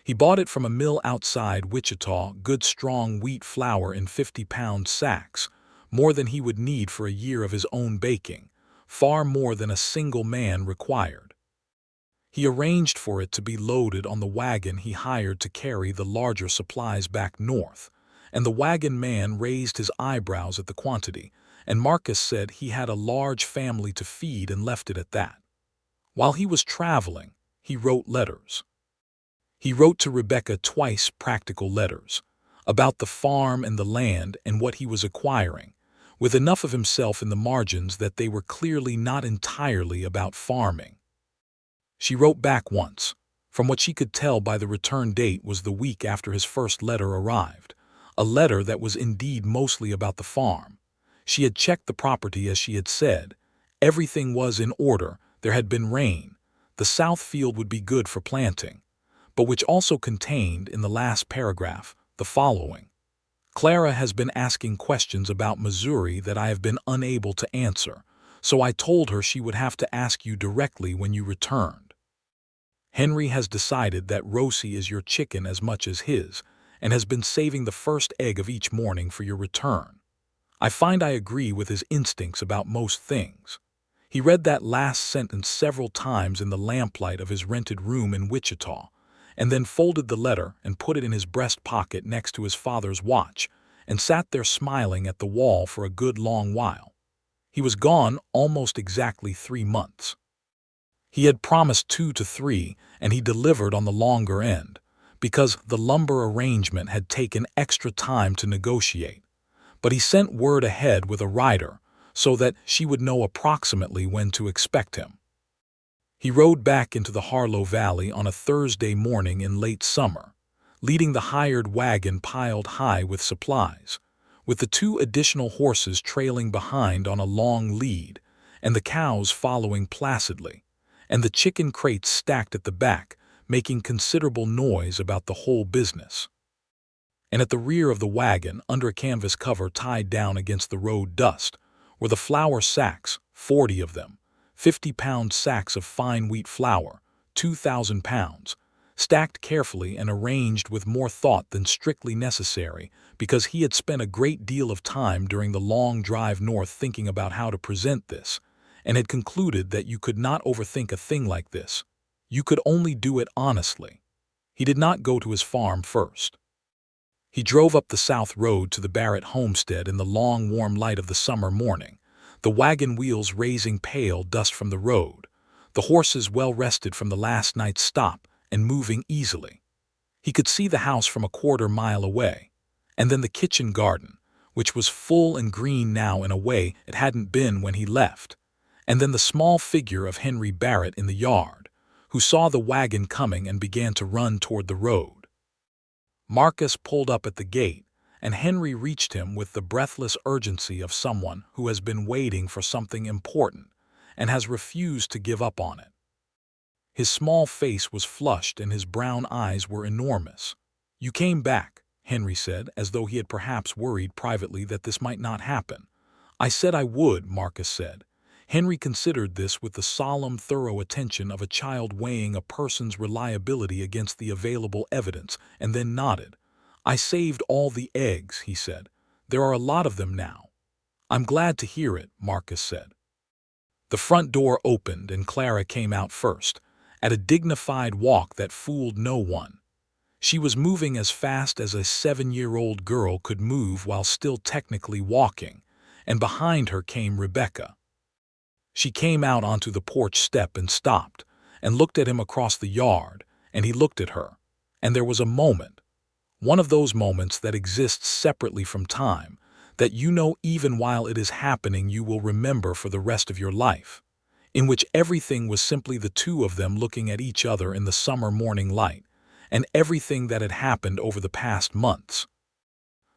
He bought it from a mill outside Wichita, good strong wheat flour in 50-pound sacks, more than he would need for a year of his own baking, far more than a single man required. He arranged for it to be loaded on the wagon he hired to carry the larger supplies back north, and the wagon man raised his eyebrows at the quantity, and Marcus said he had a large family to feed and left it at that. While he was traveling, he wrote letters. He wrote to Rebecca twice practical letters, about the farm and the land and what he was acquiring, with enough of himself in the margins that they were clearly not entirely about farming. She wrote back once. From what she could tell by the return date was the week after his first letter arrived, a letter that was indeed mostly about the farm. She had checked the property as she had said. Everything was in order, there had been rain, the south field would be good for planting, but which also contained, in the last paragraph, the following: "Clara has been asking questions about Missouri that I have been unable to answer, so I told her she would have to ask you directly when you returned. Henry has decided that Rosie is your chicken as much as his, and has been saving the first egg of each morning for your return. I find I agree with his instincts about most things." He read that last sentence several times in the lamplight of his rented room in Wichita, and then folded the letter and put it in his breast pocket next to his father's watch, and sat there smiling at the wall for a good long while. He was gone almost exactly 3 months. He had promised 2 to 3, and he delivered on the longer end, because the lumber arrangement had taken extra time to negotiate. But he sent word ahead with a rider, so that she would know approximately when to expect him. He rode back into the Harlow Valley on a Thursday morning in late summer, leading the hired wagon piled high with supplies, with the 2 additional horses trailing behind on a long lead, and the cows following placidly, and the chicken crates stacked at the back, making considerable noise about the whole business. And at the rear of the wagon, under a canvas cover tied down against the road dust, were the flour sacks, 40 of them, 50-pound sacks of fine wheat flour, 2,000 pounds, stacked carefully and arranged with more thought than strictly necessary, because he had spent a great deal of time during the long drive north thinking about how to present this, and had concluded that you could not overthink a thing like this. You could only do it honestly. He did not go to his farm first. He drove up the south road to the Barrett homestead in the long warm light of the summer morning, the wagon wheels raising pale dust from the road, the horses well rested from the last night's stop and moving easily. He could see the house from a quarter-mile away, and then the kitchen garden, which was full and green now in a way it hadn't been when he left, and then the small figure of Henry Barrett in the yard, who saw the wagon coming and began to run toward the road. Marcus pulled up at the gate, and Henry reached him with the breathless urgency of someone who has been waiting for something important and has refused to give up on it. His small face was flushed and his brown eyes were enormous. "You came back," Henry said, as though he had perhaps worried privately that this might not happen. "I said I would," Marcus said. Henry considered this with the solemn, thorough attention of a child weighing a person's reliability against the available evidence, and then nodded. "I saved all the eggs," he said. "There are a lot of them now." "I'm glad to hear it," Marcus said. The front door opened and Clara came out first, at a dignified walk that fooled no one. She was moving as fast as a 7-year-old girl could move while still technically walking, and behind her came Rebecca. She came out onto the porch step and stopped, and looked at him across the yard, and he looked at her. And there was a moment, one of those moments that exists separately from time, that you know even while it is happening you will remember for the rest of your life, in which everything was simply the two of them looking at each other in the summer morning light, and everything that had happened over the past months.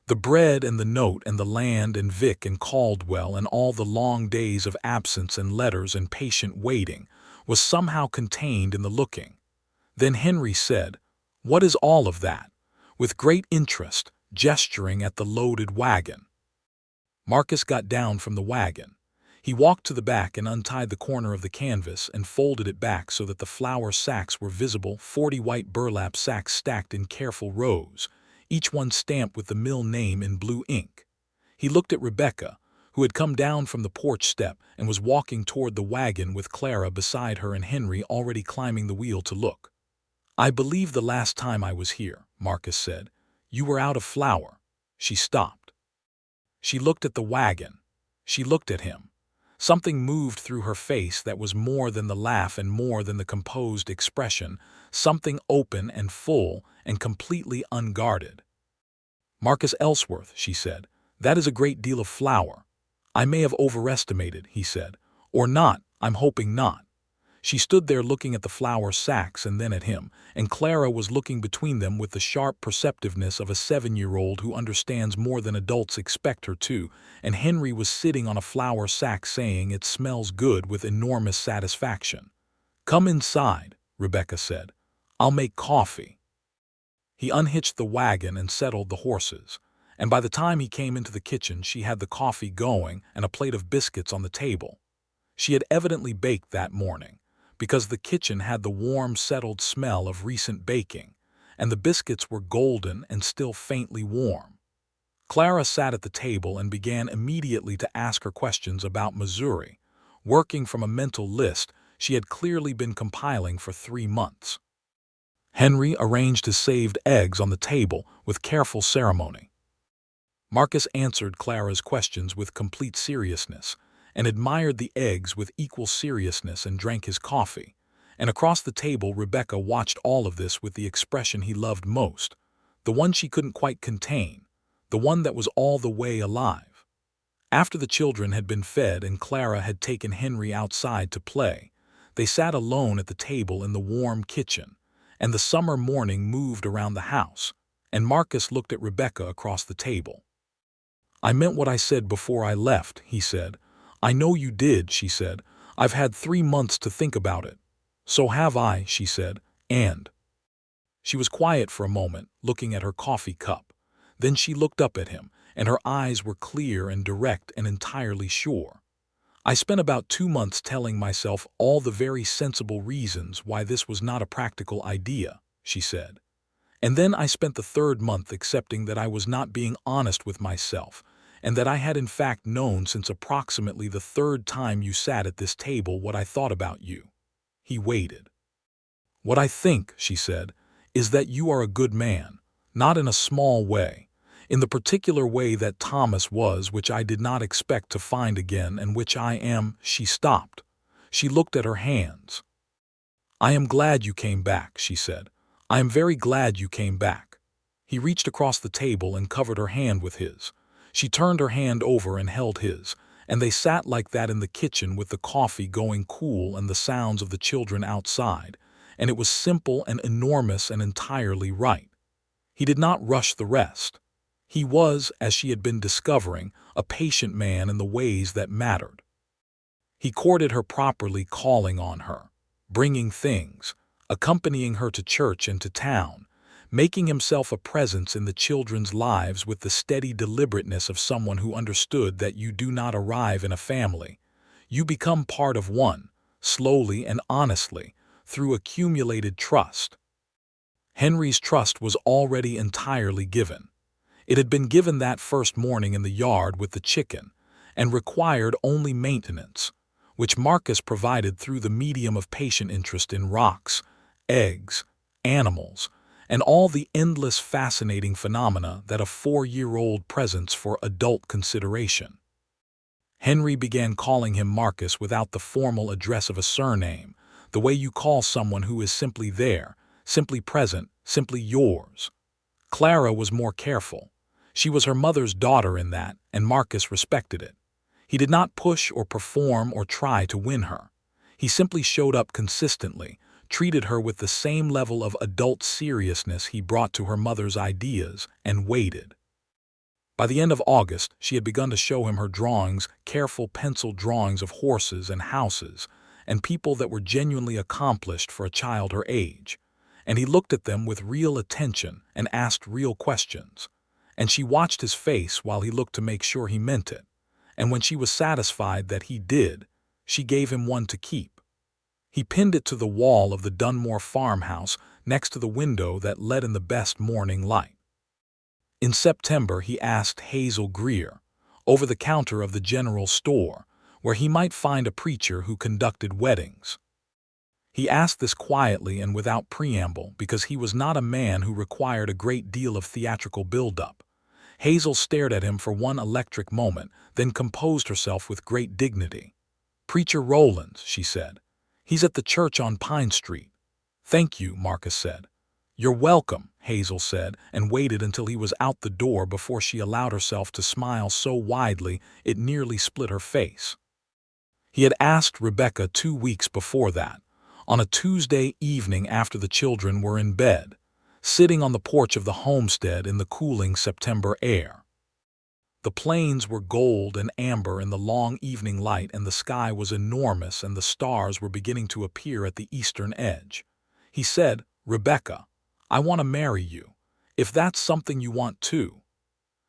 The bread and the note and the land and Vic and Caldwell and all the long days of absence and letters and patient waiting was somehow contained in the looking. Then Henry said, "What is all of that?" with great interest, gesturing at the loaded wagon. Marcus got down from the wagon. He walked to the back and untied the corner of the canvas and folded it back so that the flour sacks were visible, 40 white burlap sacks stacked in careful rows, each one stamped with the mill name in blue ink. He looked at Rebecca, who had come down from the porch step and was walking toward the wagon with Clara beside her and Henry already climbing the wheel to look. "I believe the last time I was here," Marcus said, "you were out of flour." She stopped. She looked at the wagon. She looked at him. Something moved through her face that was more than the laugh and more than the composed expression, something open and full and completely unguarded. "Marcus Ellsworth," she said, "that is a great deal of flour." "I may have overestimated," he said. "Or not, I'm hoping not." She stood there looking at the flour sacks and then at him, and Clara was looking between them with the sharp perceptiveness of a 7-year-old who understands more than adults expect her to, and Henry was sitting on a flour sack saying it smells good with enormous satisfaction. "Come inside," Rebecca said. "I'll make coffee." He unhitched the wagon and settled the horses, and by the time he came into the kitchen she had the coffee going and a plate of biscuits on the table. She had evidently baked that morning, because the kitchen had the warm, settled smell of recent baking, and the biscuits were golden and still faintly warm. Clara sat at the table and began immediately to ask her questions about Missouri, working from a mental list she had clearly been compiling for 3 months. Henry arranged his saved eggs on the table with careful ceremony. Marcus answered Clara's questions with complete seriousness, and admired the eggs with equal seriousness and drank his coffee, and across the table Rebecca watched all of this with the expression he loved most, the one she couldn't quite contain, the one that was all the way alive. After the children had been fed and Clara had taken Henry outside to play, they sat alone at the table in the warm kitchen, and the summer morning moved around the house, and Marcus looked at Rebecca across the table. "I meant what I said before I left," he said. "I know you did," she said. "I've had 3 months to think about it." "So have I," she said, "and—" She was quiet for a moment, looking at her coffee cup. Then she looked up at him, and her eyes were clear and direct and entirely sure. "I spent about 2 months telling myself all the very sensible reasons why this was not a practical idea," she said. "And then I spent the 3rd month accepting that I was not being honest with myself, and that I had in fact known since approximately the 3rd time you sat at this table what I thought about you." He waited. "What I think," she said, "is that you are a good man, not in a small way, in the particular way that Thomas was, which I did not expect to find again and which I am—" She stopped. She looked at her hands. "I am glad you came back," she said. "I am very glad you came back." He reached across the table and covered her hand with his. She turned her hand over and held his, and they sat like that in the kitchen with the coffee going cool and the sounds of the children outside, and it was simple and enormous and entirely right. He did not rush the rest. He was, as she had been discovering, a patient man in the ways that mattered. He courted her properly, calling on her, bringing things, accompanying her to church and to town, making himself a presence in the children's lives with the steady deliberateness of someone who understood that you do not arrive in a family. You become part of one, slowly and honestly, through accumulated trust. Henry's trust was already entirely given. It had been given that first morning in the yard with the chicken, and required only maintenance, which Marcus provided through the medium of patient interest in rocks, eggs, animals, and all the endless fascinating phenomena that a 4-year-old presents for adult consideration. Henry began calling him Marcus without the formal address of a surname, the way you call someone who is simply there, simply present, simply yours. Clara was more careful. She was her mother's daughter in that, and Marcus respected it. He did not push or perform or try to win her. He simply showed up consistently, treated her with the same level of adult seriousness he brought to her mother's ideas, and waited. By the end of August, she had begun to show him her drawings, careful pencil drawings of horses and houses, and people that were genuinely accomplished for a child her age. And he looked at them with real attention and asked real questions. And she watched his face while he looked to make sure he meant it. And when she was satisfied that he did, she gave him one to keep. He pinned it to the wall of the Dunmore farmhouse next to the window that let in the best morning light. In September, he asked Hazel Greer, over the counter of the general store, where he might find a preacher who conducted weddings. He asked this quietly and without preamble because he was not a man who required a great deal of theatrical build-up. Hazel stared at him for one electric moment, then composed herself with great dignity. "Preacher Rowlands," she said. "He's at the church on Pine Street." "Thank you," Marcus said. "You're welcome," Hazel said, and waited until he was out the door before she allowed herself to smile so widely it nearly split her face. He had asked Rebecca 2 weeks before that, on a Tuesday evening after the children were in bed, sitting on the porch of the homestead in the cooling September air. The plains were gold and amber in the long evening light, and the sky was enormous, and the stars were beginning to appear at the eastern edge. He said, "Rebecca, I want to marry you, if that's something you want too."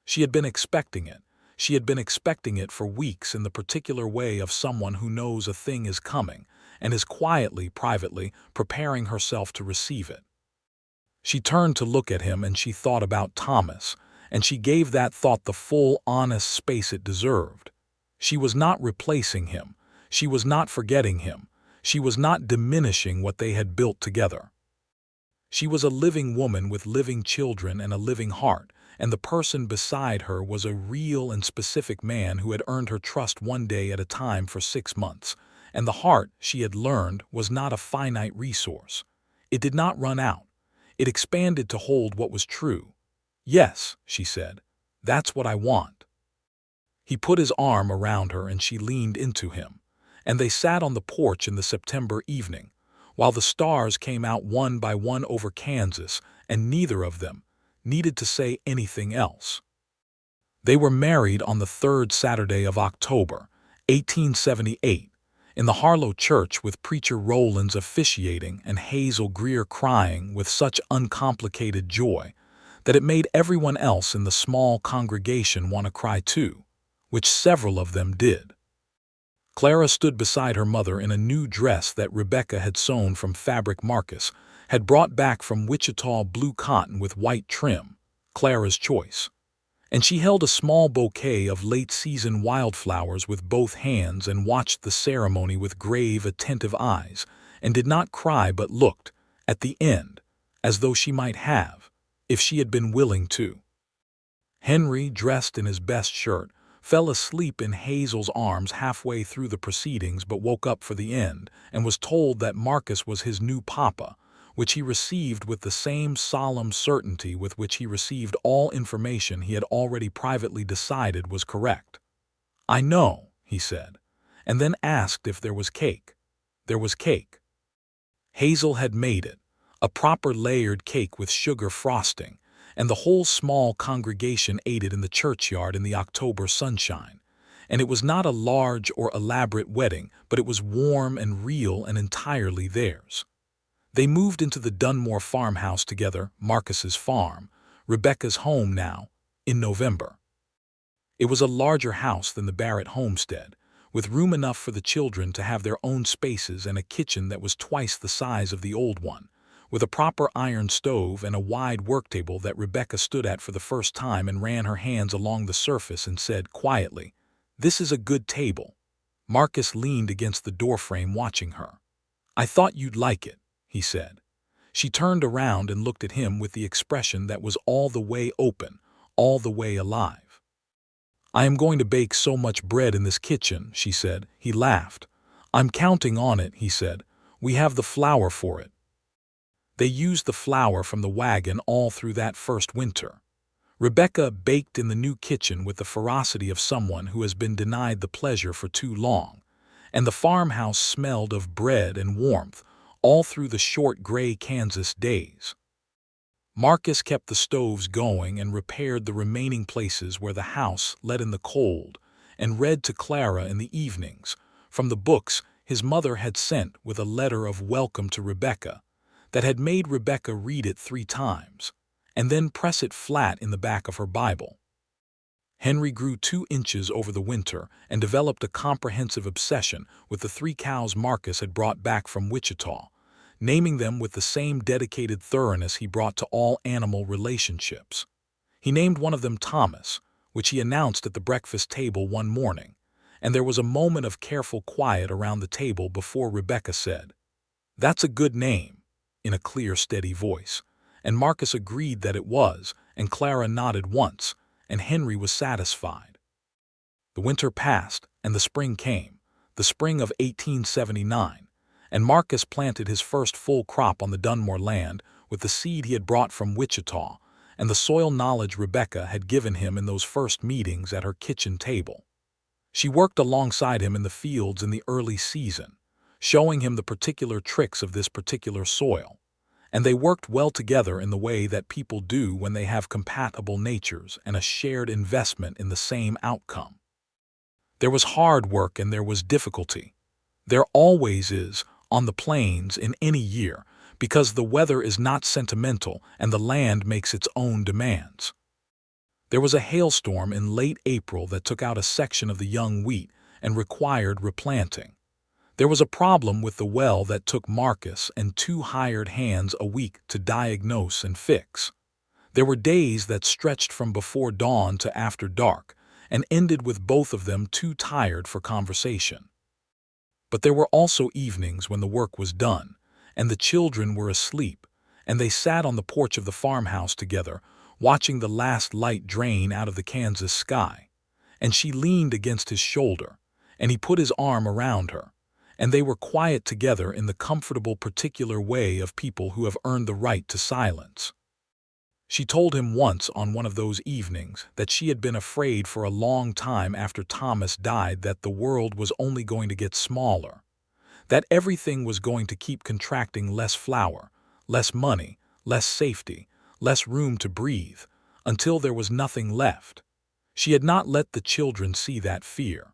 She had been expecting it. She had been expecting it for weeks in the particular way of someone who knows a thing is coming and is quietly, privately, preparing herself to receive it. She turned to look at him and she thought about Thomas, and she gave that thought the full, honest space it deserved. She was not replacing him. She was not forgetting him. She was not diminishing what they had built together. She was a living woman with living children and a living heart, and the person beside her was a real and specific man who had earned her trust one day at a time for 6 months, and the heart, she had learned, was not a finite resource. It did not run out. It expanded to hold what was true. "Yes," she said, "that's what I want." He put his arm around her and she leaned into him, and they sat on the porch in the September evening, while the stars came out one by one over Kansas, and neither of them needed to say anything else. They were married on the 3rd Saturday of October, 1878, in the Harlow church, with preacher Rowlands officiating and Hazel Greer crying with such uncomplicated joy that it made everyone else in the small congregation want to cry too, which several of them did. Clara stood beside her mother in a new dress that Rebecca had sewn from fabric Marcus had brought back from Wichita, blue cotton with white trim, Clara's choice. And she held a small bouquet of late-season wildflowers with both hands and watched the ceremony with grave, attentive eyes, and did not cry but looked, at the end, as though she might have, if she had been willing to. Henry, dressed in his best shirt, fell asleep in Hazel's arms halfway through the proceedings but woke up for the end and was told that Marcus was his new papa, which he received with the same solemn certainty with which he received all information he had already privately decided was correct. "I know," he said, and then asked if there was cake. There was cake. Hazel had made it, a proper layered cake with sugar frosting, and the whole small congregation ate it in the churchyard in the October sunshine. And it was not a large or elaborate wedding, but it was warm and real and entirely theirs. They moved into the Dunmore farmhouse together, Marcus's farm, Rebecca's home now, in November. It was a larger house than the Barrett homestead, with room enough for the children to have their own spaces and a kitchen that was twice the size of the old one, with a proper iron stove and a wide work table that Rebecca stood at for the first time and ran her hands along the surface and said quietly, "This is a good table." Marcus leaned against the doorframe watching her. "I thought you'd like it," he said. She turned around and looked at him with the expression that was all the way open, all the way alive. "I am going to bake so much bread in this kitchen," she said. He laughed. "I'm counting on it," he said. "We have the flour for it." They used the flour from the wagon all through that first winter. Rebecca baked in the new kitchen with the ferocity of someone who has been denied the pleasure for too long, and the farmhouse smelled of bread and warmth all through the short gray Kansas days. Marcus kept the stoves going and repaired the remaining places where the house let in the cold, and read to Clara in the evenings from the books his mother had sent with a letter of welcome to Rebecca that had made Rebecca read it 3 times, and then press it flat in the back of her Bible. Henry grew 2 inches over the winter and developed a comprehensive obsession with the 3 cows Marcus had brought back from Wichita, naming them with the same dedicated thoroughness he brought to all animal relationships. He named one of them Thomas, which he announced at the breakfast table one morning, and there was a moment of careful quiet around the table before Rebecca said, "That's a good name," in a clear, steady voice, and Marcus agreed that it was, and Clara nodded once, and Henry was satisfied. The winter passed, and the spring came, the spring of 1879, and Marcus planted his first full crop on the Dunmore land with the seed he had brought from Wichita and the soil knowledge Rebecca had given him in those first meetings at her kitchen table. She worked alongside him in the fields in the early season, showing him the particular tricks of this particular soil, and they worked well together in the way that people do when they have compatible natures and a shared investment in the same outcome. There was hard work and there was difficulty. There always is on the plains in any year, because the weather is not sentimental and the land makes its own demands. There was a hailstorm in late April that took out a section of the young wheat and required replanting. There was a problem with the well that took Marcus and 2 hired hands a week to diagnose and fix. There were days that stretched from before dawn to after dark and ended with both of them too tired for conversation. But there were also evenings when the work was done and the children were asleep, and they sat on the porch of the farmhouse together, watching the last light drain out of the Kansas sky, and she leaned against his shoulder, and he put his arm around her, and they were quiet together in the comfortable particular way of people who have earned the right to silence. She told him once on one of those evenings that she had been afraid for a long time after Thomas died that the world was only going to get smaller, that everything was going to keep contracting, less flour, less money, less safety, less room to breathe, until there was nothing left. She had not let the children see that fear.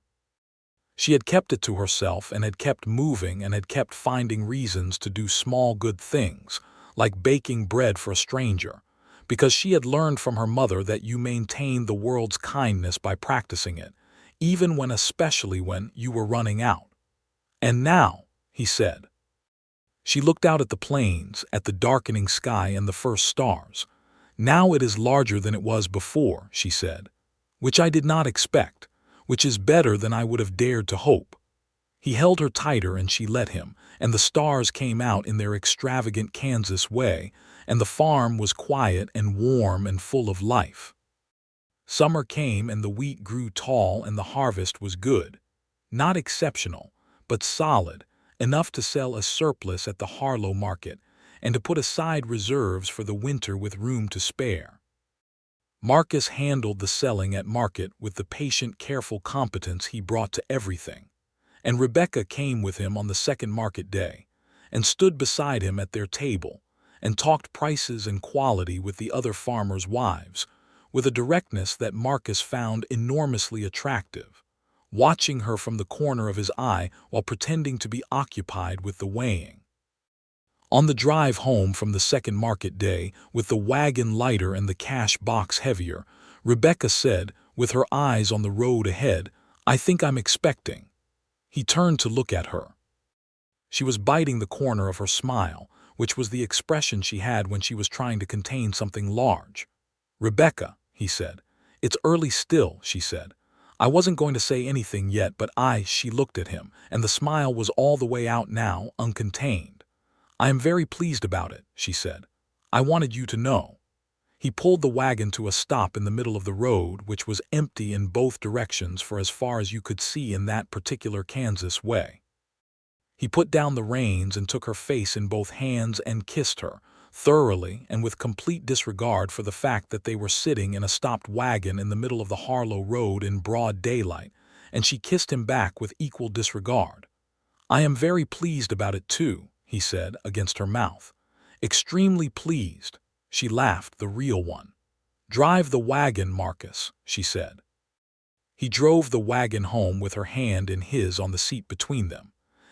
She had kept it to herself and had kept moving and had kept finding reasons to do small good things, like baking bread for a stranger, because she had learned from her mother that you maintain the world's kindness by practicing it, especially when you were running out. "And now," he said. She looked out at the plains, at the darkening sky and the first stars. "Now it is larger than it was before," she said, "which I did not expect, which is better than I would have dared to hope." He held her tighter and she let him, and the stars came out in their extravagant Kansas way, and the farm was quiet and warm and full of life. Summer came and the wheat grew tall and the harvest was good. Not exceptional, but solid, enough to sell a surplus at the Harlow market and to put aside reserves for the winter with room to spare. Marcus handled the selling at market with the patient, careful competence he brought to everything, and Rebecca came with him on the second market day and stood beside him at their table and talked prices and quality with the other farmers' wives with a directness that Marcus found enormously attractive, watching her from the corner of his eye while pretending to be occupied with the weighing. On the drive home from the second market day, with the wagon lighter and the cash box heavier, Rebecca said, with her eyes on the road ahead, "I think I'm expecting." He turned to look at her. She was biting the corner of her smile, which was the expression she had when she was trying to contain something large. "Rebecca," he said. "It's early still," she said. "I wasn't going to say anything yet, but she looked at him, and the smile was all the way out now, uncontained. "I am very pleased about it," she said. "I wanted you to know." He pulled the wagon to a stop in the middle of the road, which was empty in both directions for as far as you could see in that particular Kansas way. He put down the reins and took her face in both hands and kissed her, thoroughly and with complete disregard for the fact that they were sitting in a stopped wagon in the middle of the Harlow Road in broad daylight, and she kissed him back with equal disregard. "I am very pleased about it too," he said against her mouth. "Extremely pleased." She laughed, the real one. "Drive the wagon, Marcus," she said. He drove the wagon home with her hand in his on the seat between them,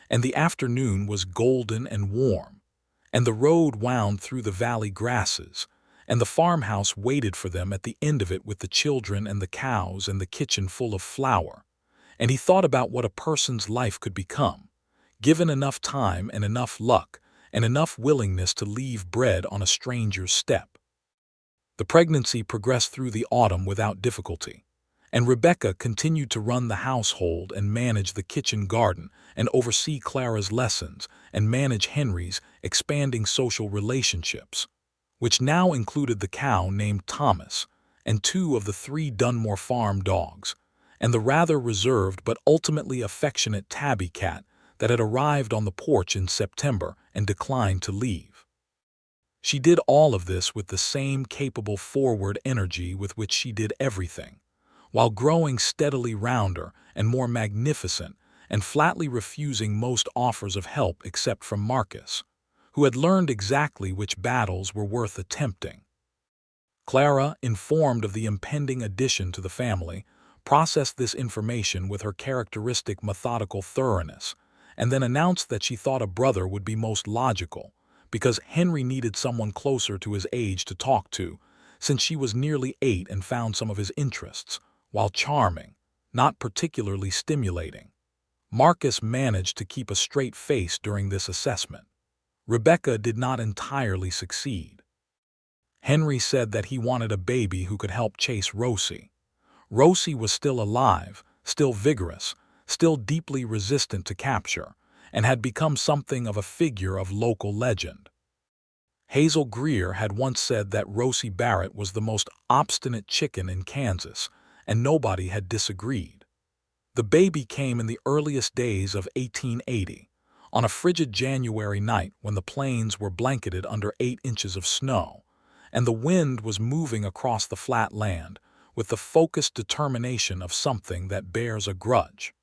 and the afternoon was golden and warm, and the road wound through the valley grasses, and the farmhouse waited for them at the end of it with the children and the cows and the kitchen full of flour, and he thought about what a person's life could become, given enough time and enough luck and enough willingness to leave bread on a stranger's step. The pregnancy progressed through the autumn without difficulty, and Rebecca continued to run the household and manage the kitchen garden and oversee Clara's lessons and manage Henry's expanding social relationships, which now included the cow named Thomas and 2 of the 3 Dunmore farm dogs, and the rather reserved but ultimately affectionate tabby cat that had arrived on the porch in September and declined to leave. She did all of this with the same capable forward energy with which she did everything, while growing steadily rounder and more magnificent and flatly refusing most offers of help except from Marcus, who had learned exactly which battles were worth attempting. Clara, informed of the impending addition to the family, processed this information with her characteristic methodical thoroughness, and then announced that she thought a brother would be most logical, because Henry needed someone closer to his age to talk to, since she was nearly 8 and found some of his interests, while charming, not particularly stimulating. Marcus managed to keep a straight face during this assessment. Rebecca did not entirely succeed. Henry said that he wanted a baby who could help chase Rosie. Rosie was still alive, still vigorous, still deeply resistant to capture, and had become something of a figure of local legend. Hazel Greer had once said that Rosie Barrett was the most obstinate chicken in Kansas, and nobody had disagreed. The baby came in the earliest days of 1880, on a frigid January night when the plains were blanketed under 8 inches of snow, and the wind was moving across the flat land with the focused determination of something that bears a grudge.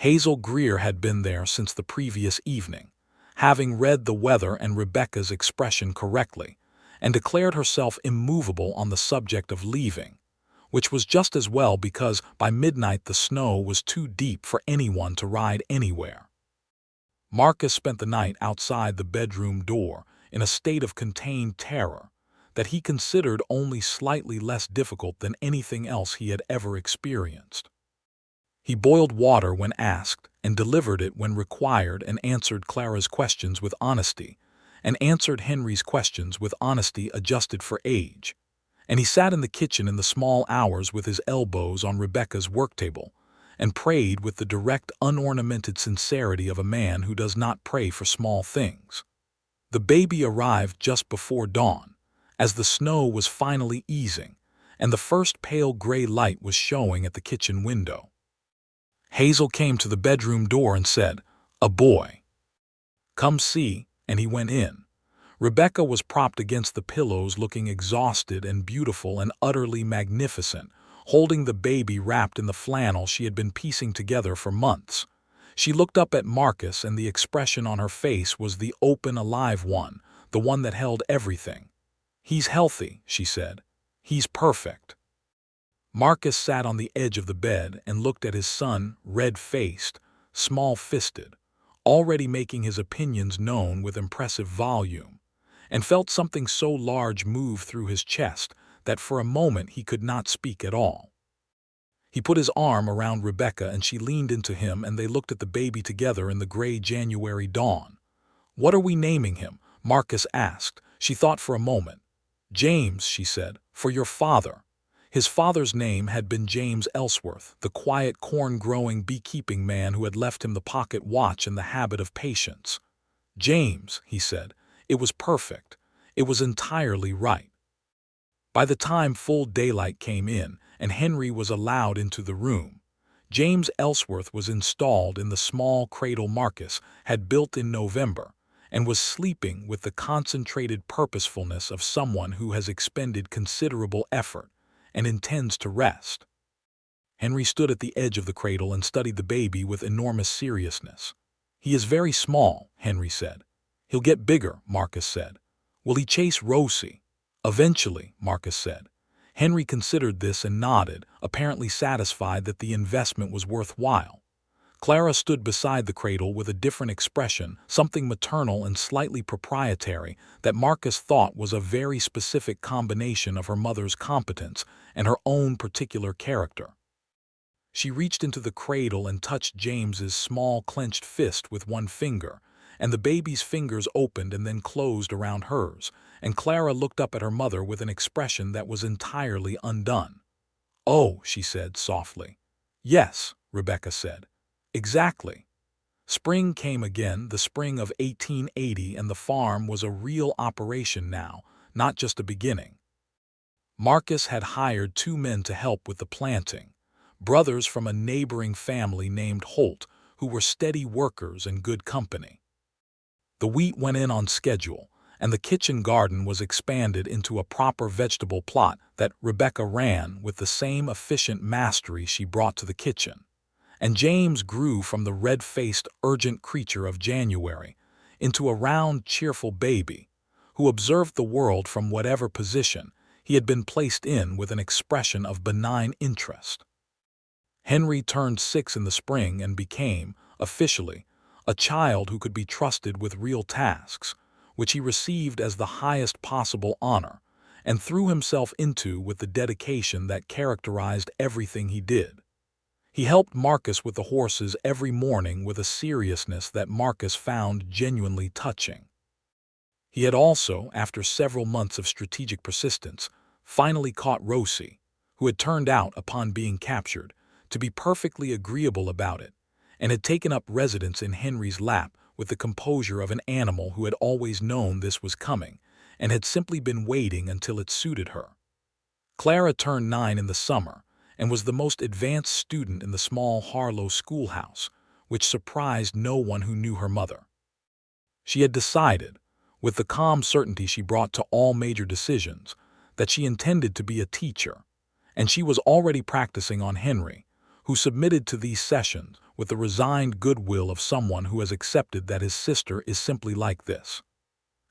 Hazel Greer had been there since the previous evening, having read the weather and Rebecca's expression correctly, and declared herself immovable on the subject of leaving, which was just as well because by midnight the snow was too deep for anyone to ride anywhere. Marcus spent the night outside the bedroom door in a state of contained terror that he considered only slightly less difficult than anything else he had ever experienced. He boiled water when asked and delivered it when required, and answered Clara's questions with honesty and answered Henry's questions with honesty adjusted for age, and he sat in the kitchen in the small hours with his elbows on Rebecca's work table and prayed with the direct, unornamented sincerity of a man who does not pray for small things. The baby arrived just before dawn, as the snow was finally easing and the first pale gray light was showing at the kitchen window. Hazel came to the bedroom door and said, "A boy. Come see," and he went in. Rebecca was propped against the pillows looking exhausted and beautiful and utterly magnificent, holding the baby wrapped in the flannel she had been piecing together for months. She looked up at Marcus, and the expression on her face was the open, alive one, the one that held everything. "He's healthy," she said. "He's perfect." Marcus sat on the edge of the bed and looked at his son, red-faced, small-fisted, already making his opinions known with impressive volume, and felt something so large move through his chest that for a moment he could not speak at all. He put his arm around Rebecca and she leaned into him and they looked at the baby together in the gray January dawn. "What are we naming him?" Marcus asked. She thought for a moment. "James," she said, "for your father." His father's name had been James Ellsworth, the quiet corn-growing beekeeping man who had left him the pocket watch and the habit of patience. "James," he said. It was perfect. It was entirely right. By the time full daylight came in and Henry was allowed into the room, James Ellsworth was installed in the small cradle Marcus had built in November and was sleeping with the concentrated purposefulness of someone who has expended considerable effort and intends to rest. Henry stood at the edge of the cradle and studied the baby with enormous seriousness. "He is very small," Henry said. "He'll get bigger," Marcus said. "Will he chase Rosie?" "Eventually," Marcus said. Henry considered this and nodded, apparently satisfied that the investment was worthwhile. Clara stood beside the cradle with a different expression, something maternal and slightly proprietary that Marcus thought was a very specific combination of her mother's competence and her own particular character. She reached into the cradle and touched James's small clenched fist with one finger, and the baby's fingers opened and then closed around hers, and Clara looked up at her mother with an expression that was entirely undone. "Oh," she said softly. "Yes," Rebecca said. "Exactly." Spring came again, the spring of 1880, and the farm was a real operation now, not just a beginning. Marcus had hired 2 men to help with the planting, brothers from a neighboring family named Holt, who were steady workers and good company. The wheat went in on schedule, and the kitchen garden was expanded into a proper vegetable plot that Rebecca ran with the same efficient mastery she brought to the kitchen. And James grew from the red-faced, urgent creature of January into a round, cheerful baby who observed the world from whatever position he had been placed in with an expression of benign interest. Henry turned 6 in the spring and became, officially, a child who could be trusted with real tasks, which he received as the highest possible honor and threw himself into with the dedication that characterized everything he did. He helped Marcus with the horses every morning with a seriousness that Marcus found genuinely touching. He had also, after several months of strategic persistence, finally caught Rosie, who had turned out, upon being captured, to be perfectly agreeable about it, and had taken up residence in Henry's lap with the composure of an animal who had always known this was coming, and had simply been waiting until it suited her. Clara turned 9 in the summer, and was the most advanced student in the small Harlow schoolhouse, which surprised no one who knew her mother. She had decided, with the calm certainty she brought to all major decisions, that she intended to be a teacher, and she was already practicing on Henry, who submitted to these sessions with the resigned goodwill of someone who has accepted that his sister is simply like this.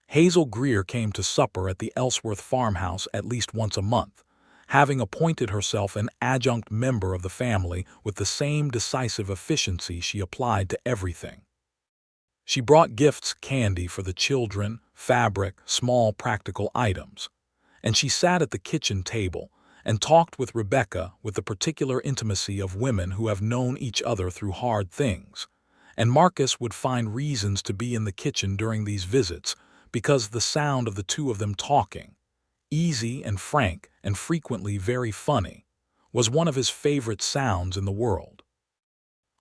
Hazel Greer came to supper at the Ellsworth farmhouse at least once a month, having appointed herself an adjunct member of the family with the same decisive efficiency she applied to everything. She brought gifts, candy for the children, fabric, small practical items, and she sat at the kitchen table and talked with Rebecca with the particular intimacy of women who have known each other through hard things, and Marcus would find reasons to be in the kitchen during these visits because the sound of the 2 of them talking, easy and frank and frequently very funny, was one of his favorite sounds in the world.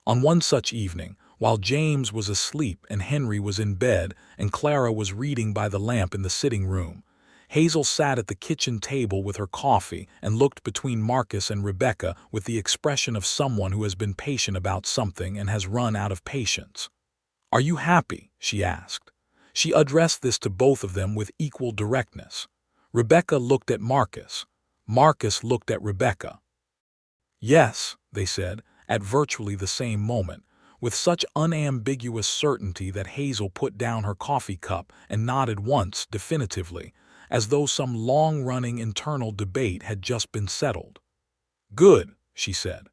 On one such evening, while James was asleep and Henry was in bed and Clara was reading by the lamp in the sitting room, Hazel sat at the kitchen table with her coffee and looked between Marcus and Rebecca with the expression of someone who has been patient about something and has run out of patience. "Are you happy?" she asked. She addressed this to both of them with equal directness. Rebecca looked at Marcus. Marcus looked at Rebecca. "Yes," they said, at virtually the same moment, with such unambiguous certainty that Hazel put down her coffee cup and nodded once definitively, as though some long-running internal debate had just been settled. "Good," she said.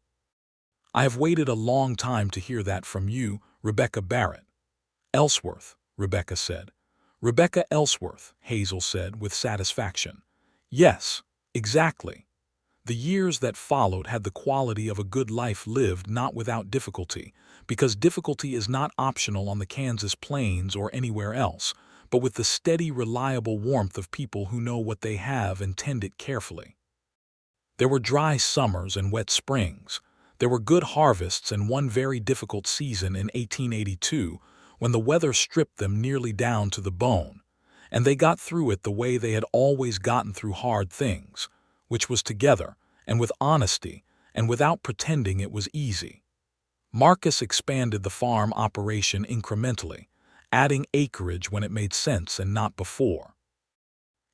"I have waited a long time to hear that from you, Rebecca Barrett." "Ellsworth," Rebecca said. "Rebecca Ellsworth," Hazel said with satisfaction. "Yes, exactly." The years that followed had the quality of a good life lived not without difficulty, because difficulty is not optional on the Kansas plains or anywhere else, but with the steady, reliable warmth of people who know what they have and tend it carefully. There were dry summers and wet springs. There were good harvests and one very difficult season in 1882 when the weather stripped them nearly down to the bone, and they got through it the way they had always gotten through hard things, which was together and with honesty and without pretending it was easy. Marcus expanded the farm operation incrementally, adding acreage when it made sense and not before.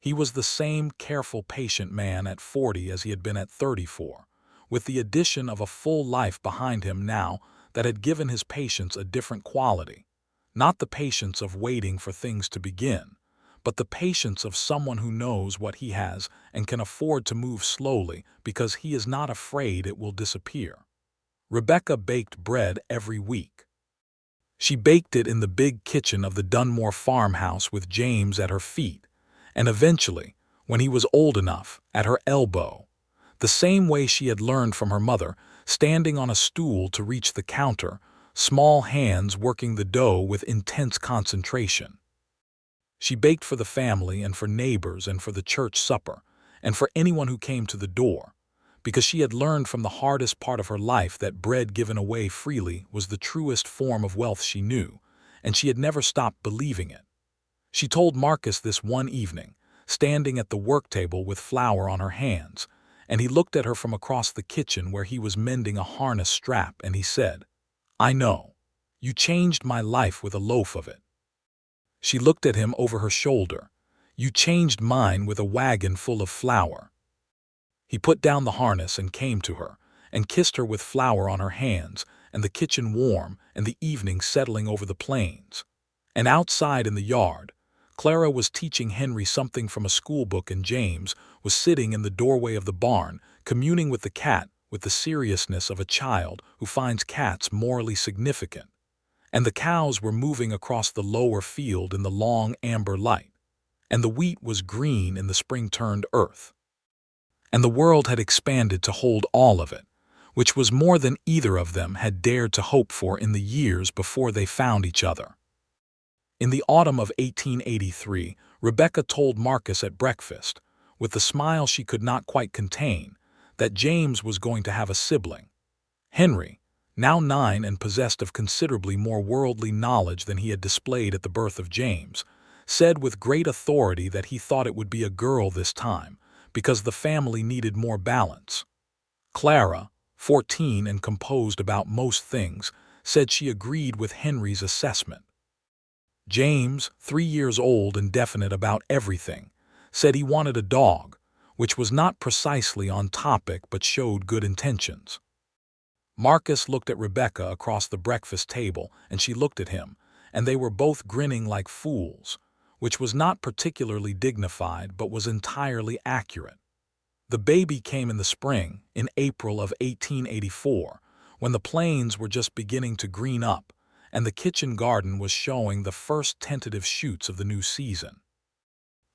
He was the same careful, patient man at 40 as he had been at 34, with the addition of a full life behind him now that had given his patience a different quality, not the patience of waiting for things to begin, but the patience of someone who knows what he has and can afford to move slowly because he is not afraid it will disappear. Rebecca baked bread every week. She baked it in the big kitchen of the Dunmore farmhouse with James at her feet, and eventually, when he was old enough, at her elbow, the same way she had learned from her mother, standing on a stool to reach the counter, small hands working the dough with intense concentration. She baked for the family and for neighbors and for the church supper, and for anyone who came to the door, because she had learned from the hardest part of her life that bread given away freely was the truest form of wealth she knew, and she had never stopped believing it. She told Marcus this one evening, standing at the work table with flour on her hands, and he looked at her from across the kitchen where he was mending a harness strap, and he said, "I know. You changed my life with a loaf of it." She looked at him over her shoulder. "You changed mine with a wagon full of flour." He put down the harness and came to her, and kissed her with flour on her hands, and the kitchen warm, and the evening settling over the plains. And outside in the yard, Clara was teaching Henry something from a schoolbook, and James was sitting in the doorway of the barn, communing with the cat with the seriousness of a child who finds cats morally significant. And the cows were moving across the lower field in the long amber light, and the wheat was green in the spring-turned earth. And the world had expanded to hold all of it, which was more than either of them had dared to hope for in the years before they found each other. In the autumn of 1883, Rebecca told Marcus at breakfast, with the smile she could not quite contain, that James was going to have a sibling. Henry, now 9 and possessed of considerably more worldly knowledge than he had displayed at the birth of James, said with great authority that he thought it would be a girl this time, because the family needed more balance. Clara, 14 and composed about most things, said she agreed with Henry's assessment. James, 3 years old and definite about everything, said he wanted a dog, which was not precisely on topic but showed good intentions. Marcus looked at Rebecca across the breakfast table, and she looked at him, and they were both grinning like fools, which was not particularly dignified but was entirely accurate. The baby came in the spring, in April of 1884, when the plains were just beginning to green up, and the kitchen garden was showing the first tentative shoots of the new season.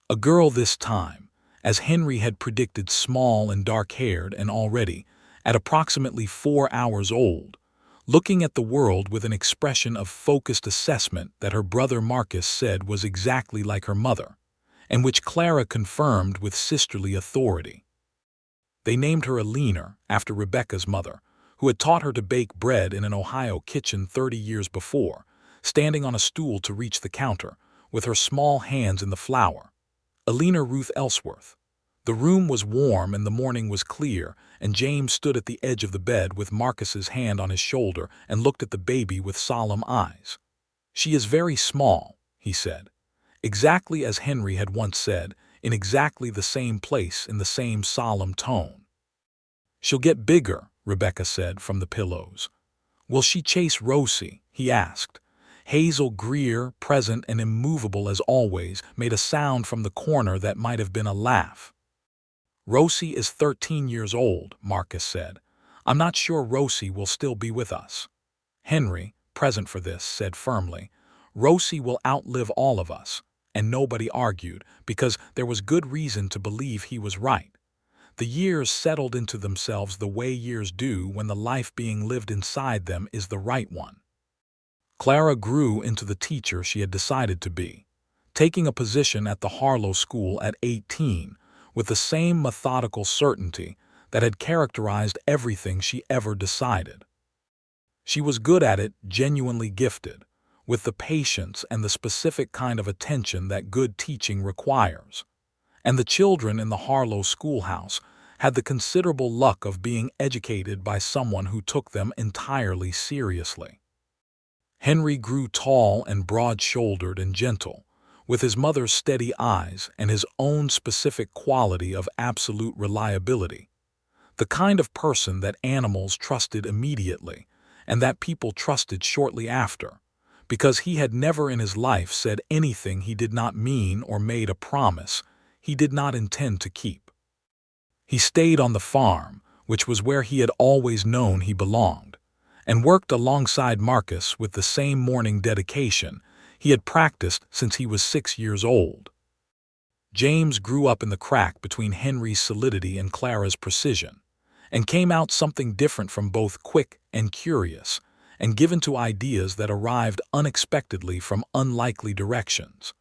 A girl this time, as Henry had predicted, small and dark-haired, and already, at approximately 4 hours old, looking at the world with an expression of focused assessment that her brother Marcus said was exactly like her mother, and which Clara confirmed with sisterly authority. They named her Eleanor after Rebecca's mother, who had taught her to bake bread in an Ohio kitchen 30 years before, standing on a stool to reach the counter, with her small hands in the flour. Eleanor Ruth Ellsworth. The room was warm and the morning was clear, and James stood at the edge of the bed with Marcus's hand on his shoulder and looked at the baby with solemn eyes. "She is very small," he said, exactly as Henry had once said, in exactly the same place in the same solemn tone. "She'll get bigger," Rebecca said from the pillows. "Will she chase Rosie?" he asked. Hazel Greer, present and immovable as always, made a sound from the corner that might have been a laugh. "Rosie is 13 years old," Marcus said. "I'm not sure Rosie will still be with us." Henry, present for this, said firmly, "Rosie will outlive all of us," and nobody argued, because there was good reason to believe he was right. The years settled into themselves the way years do when the life being lived inside them is the right one. Clara grew into the teacher she had decided to be, taking a position at the Harlow School at 18 with the same methodical certainty that had characterized everything she ever decided. She was good at it, genuinely gifted, with the patience and the specific kind of attention that good teaching requires. And the children in the Harlow schoolhouse had the considerable luck of being educated by someone who took them entirely seriously. Henry grew tall and broad-shouldered and gentle, with his mother's steady eyes and his own specific quality of absolute reliability, the kind of person that animals trusted immediately and that people trusted shortly after, because he had never in his life said anything he did not mean or made a promise he did not intend to keep. He stayed on the farm, which was where he had always known he belonged, and worked alongside Marcus with the same morning dedication he had practiced since he was 6 years old. James grew up in the crack between Henry's solidity and Clara's precision, and came out something different from both, quick and curious, and given to ideas that arrived unexpectedly from unlikely directions.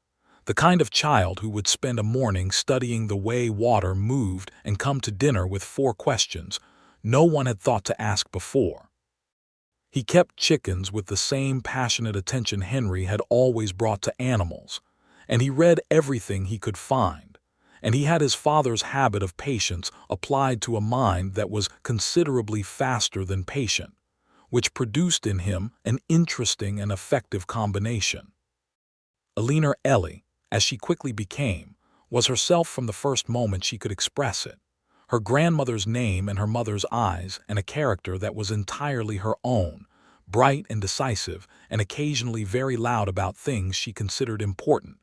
The kind of child who would spend a morning studying the way water moved and come to dinner with 4 questions no one had thought to ask before. He kept chickens with the same passionate attention Henry had always brought to animals, and he read everything he could find, and he had his father's habit of patience applied to a mind that was considerably faster than patient, which produced in him an interesting and effective combination. Alina Ellie, as she quickly became, was herself from the first moment she could express it, her grandmother's name in her mother's eyes and a character that was entirely her own, bright and decisive and occasionally very loud about things she considered important,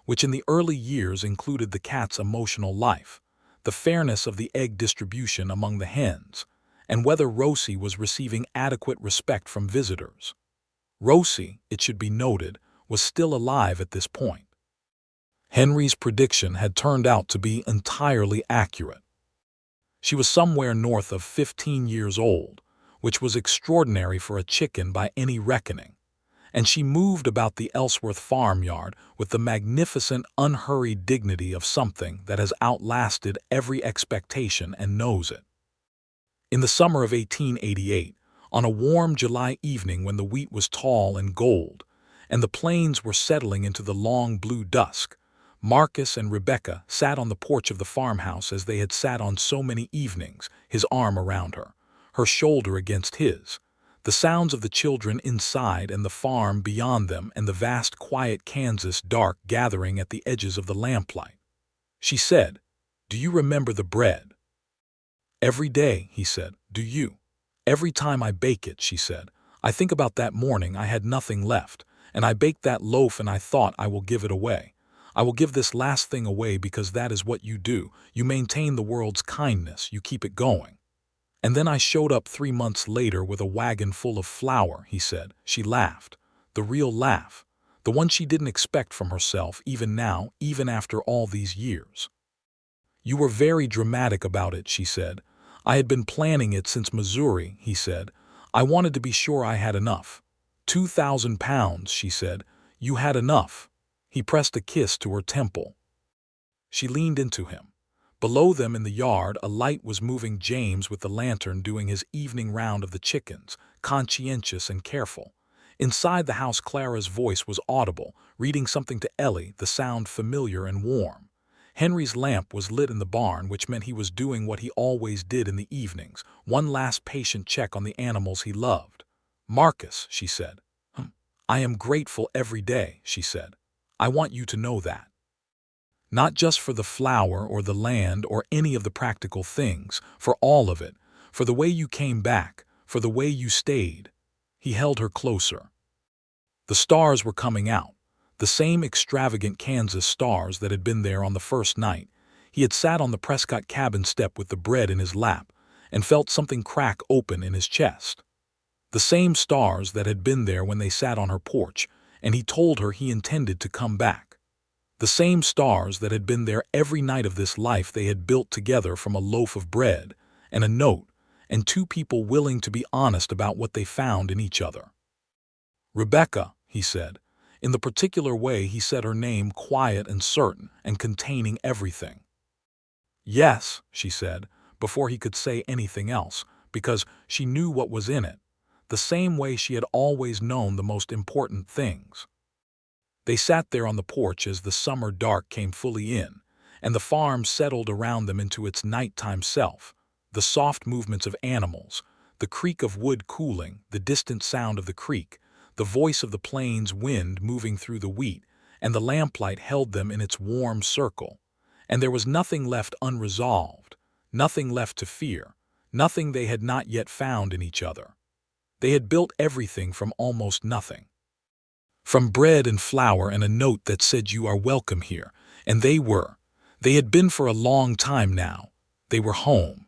which in the early years included the cat's emotional life, the fairness of the egg distribution among the hens, and whether Rosie was receiving adequate respect from visitors. Rosie, it should be noted, was still alive at this point. Henry's prediction had turned out to be entirely accurate. She was somewhere north of 15 years old, which was extraordinary for a chicken by any reckoning, and she moved about the Ellsworth farmyard with the magnificent, unhurried dignity of something that has outlasted every expectation and knows it. In the summer of 1888, on a warm July evening when the wheat was tall and gold, and the plains were settling into the long blue dusk, Marcus and Rebecca sat on the porch of the farmhouse as they had sat on so many evenings, his arm around her, her shoulder against his, the sounds of the children inside and the farm beyond them and the vast quiet Kansas dark gathering at the edges of the lamplight. She said, "Do you remember the bread?" "Every day," he said. "Do you?" "Every time I bake it," she said. "I think about that morning I had nothing left, and I baked that loaf and I thought I will give it away. I will give this last thing away because that is what you do. You maintain the world's kindness, you keep it going. And then I showed up 3 months later with a wagon full of flour," he said. She laughed. The real laugh. The one she didn't expect from herself even now, even after all these years. "You were very dramatic about it," she said. "I had been planning it since Missouri," he said. "I wanted to be sure I had enough." £2,000, she said. "You had enough." He pressed a kiss to her temple. She leaned into him. Below them in the yard a light was moving, James with the lantern doing his evening round of the chickens, conscientious and careful. Inside the house Clara's voice was audible, reading something to Ellie, the sound familiar and warm. Henry's lamp was lit in the barn, which meant he was doing what he always did in the evenings, one last patient check on the animals he loved. "Marcus," she said. "I am grateful every day," she said. "I want you to know that. Not just for the flour or the land or any of the practical things, for all of it, for the way you came back, for the way you stayed." He held her closer. The stars were coming out, the same extravagant Kansas stars that had been there on the first night. He had sat on the Prescott cabin step with the bread in his lap and felt something crack open in his chest. The same stars that had been there when they sat on her porch, and he told her he intended to come back. The same stars that had been there every night of this life they had built together from a loaf of bread and a note, and two people willing to be honest about what they found in each other. "Rebecca," he said. In the particular way he said her name, quiet and certain and containing everything. "Yes," she said, before he could say anything else, because she knew what was in it, the same way she had always known the most important things. They sat there on the porch as the summer dark came fully in, and the farm settled around them into its nighttime self, the soft movements of animals, the creak of wood cooling, the distant sound of the creek, the voice of the plains wind moving through the wheat, and the lamplight held them in its warm circle, and there was nothing left unresolved, nothing left to fear, nothing they had not yet found in each other. They had built everything from almost nothing. From bread and flour and a note that said you are welcome here, and they were. They had been for a long time now. They were home.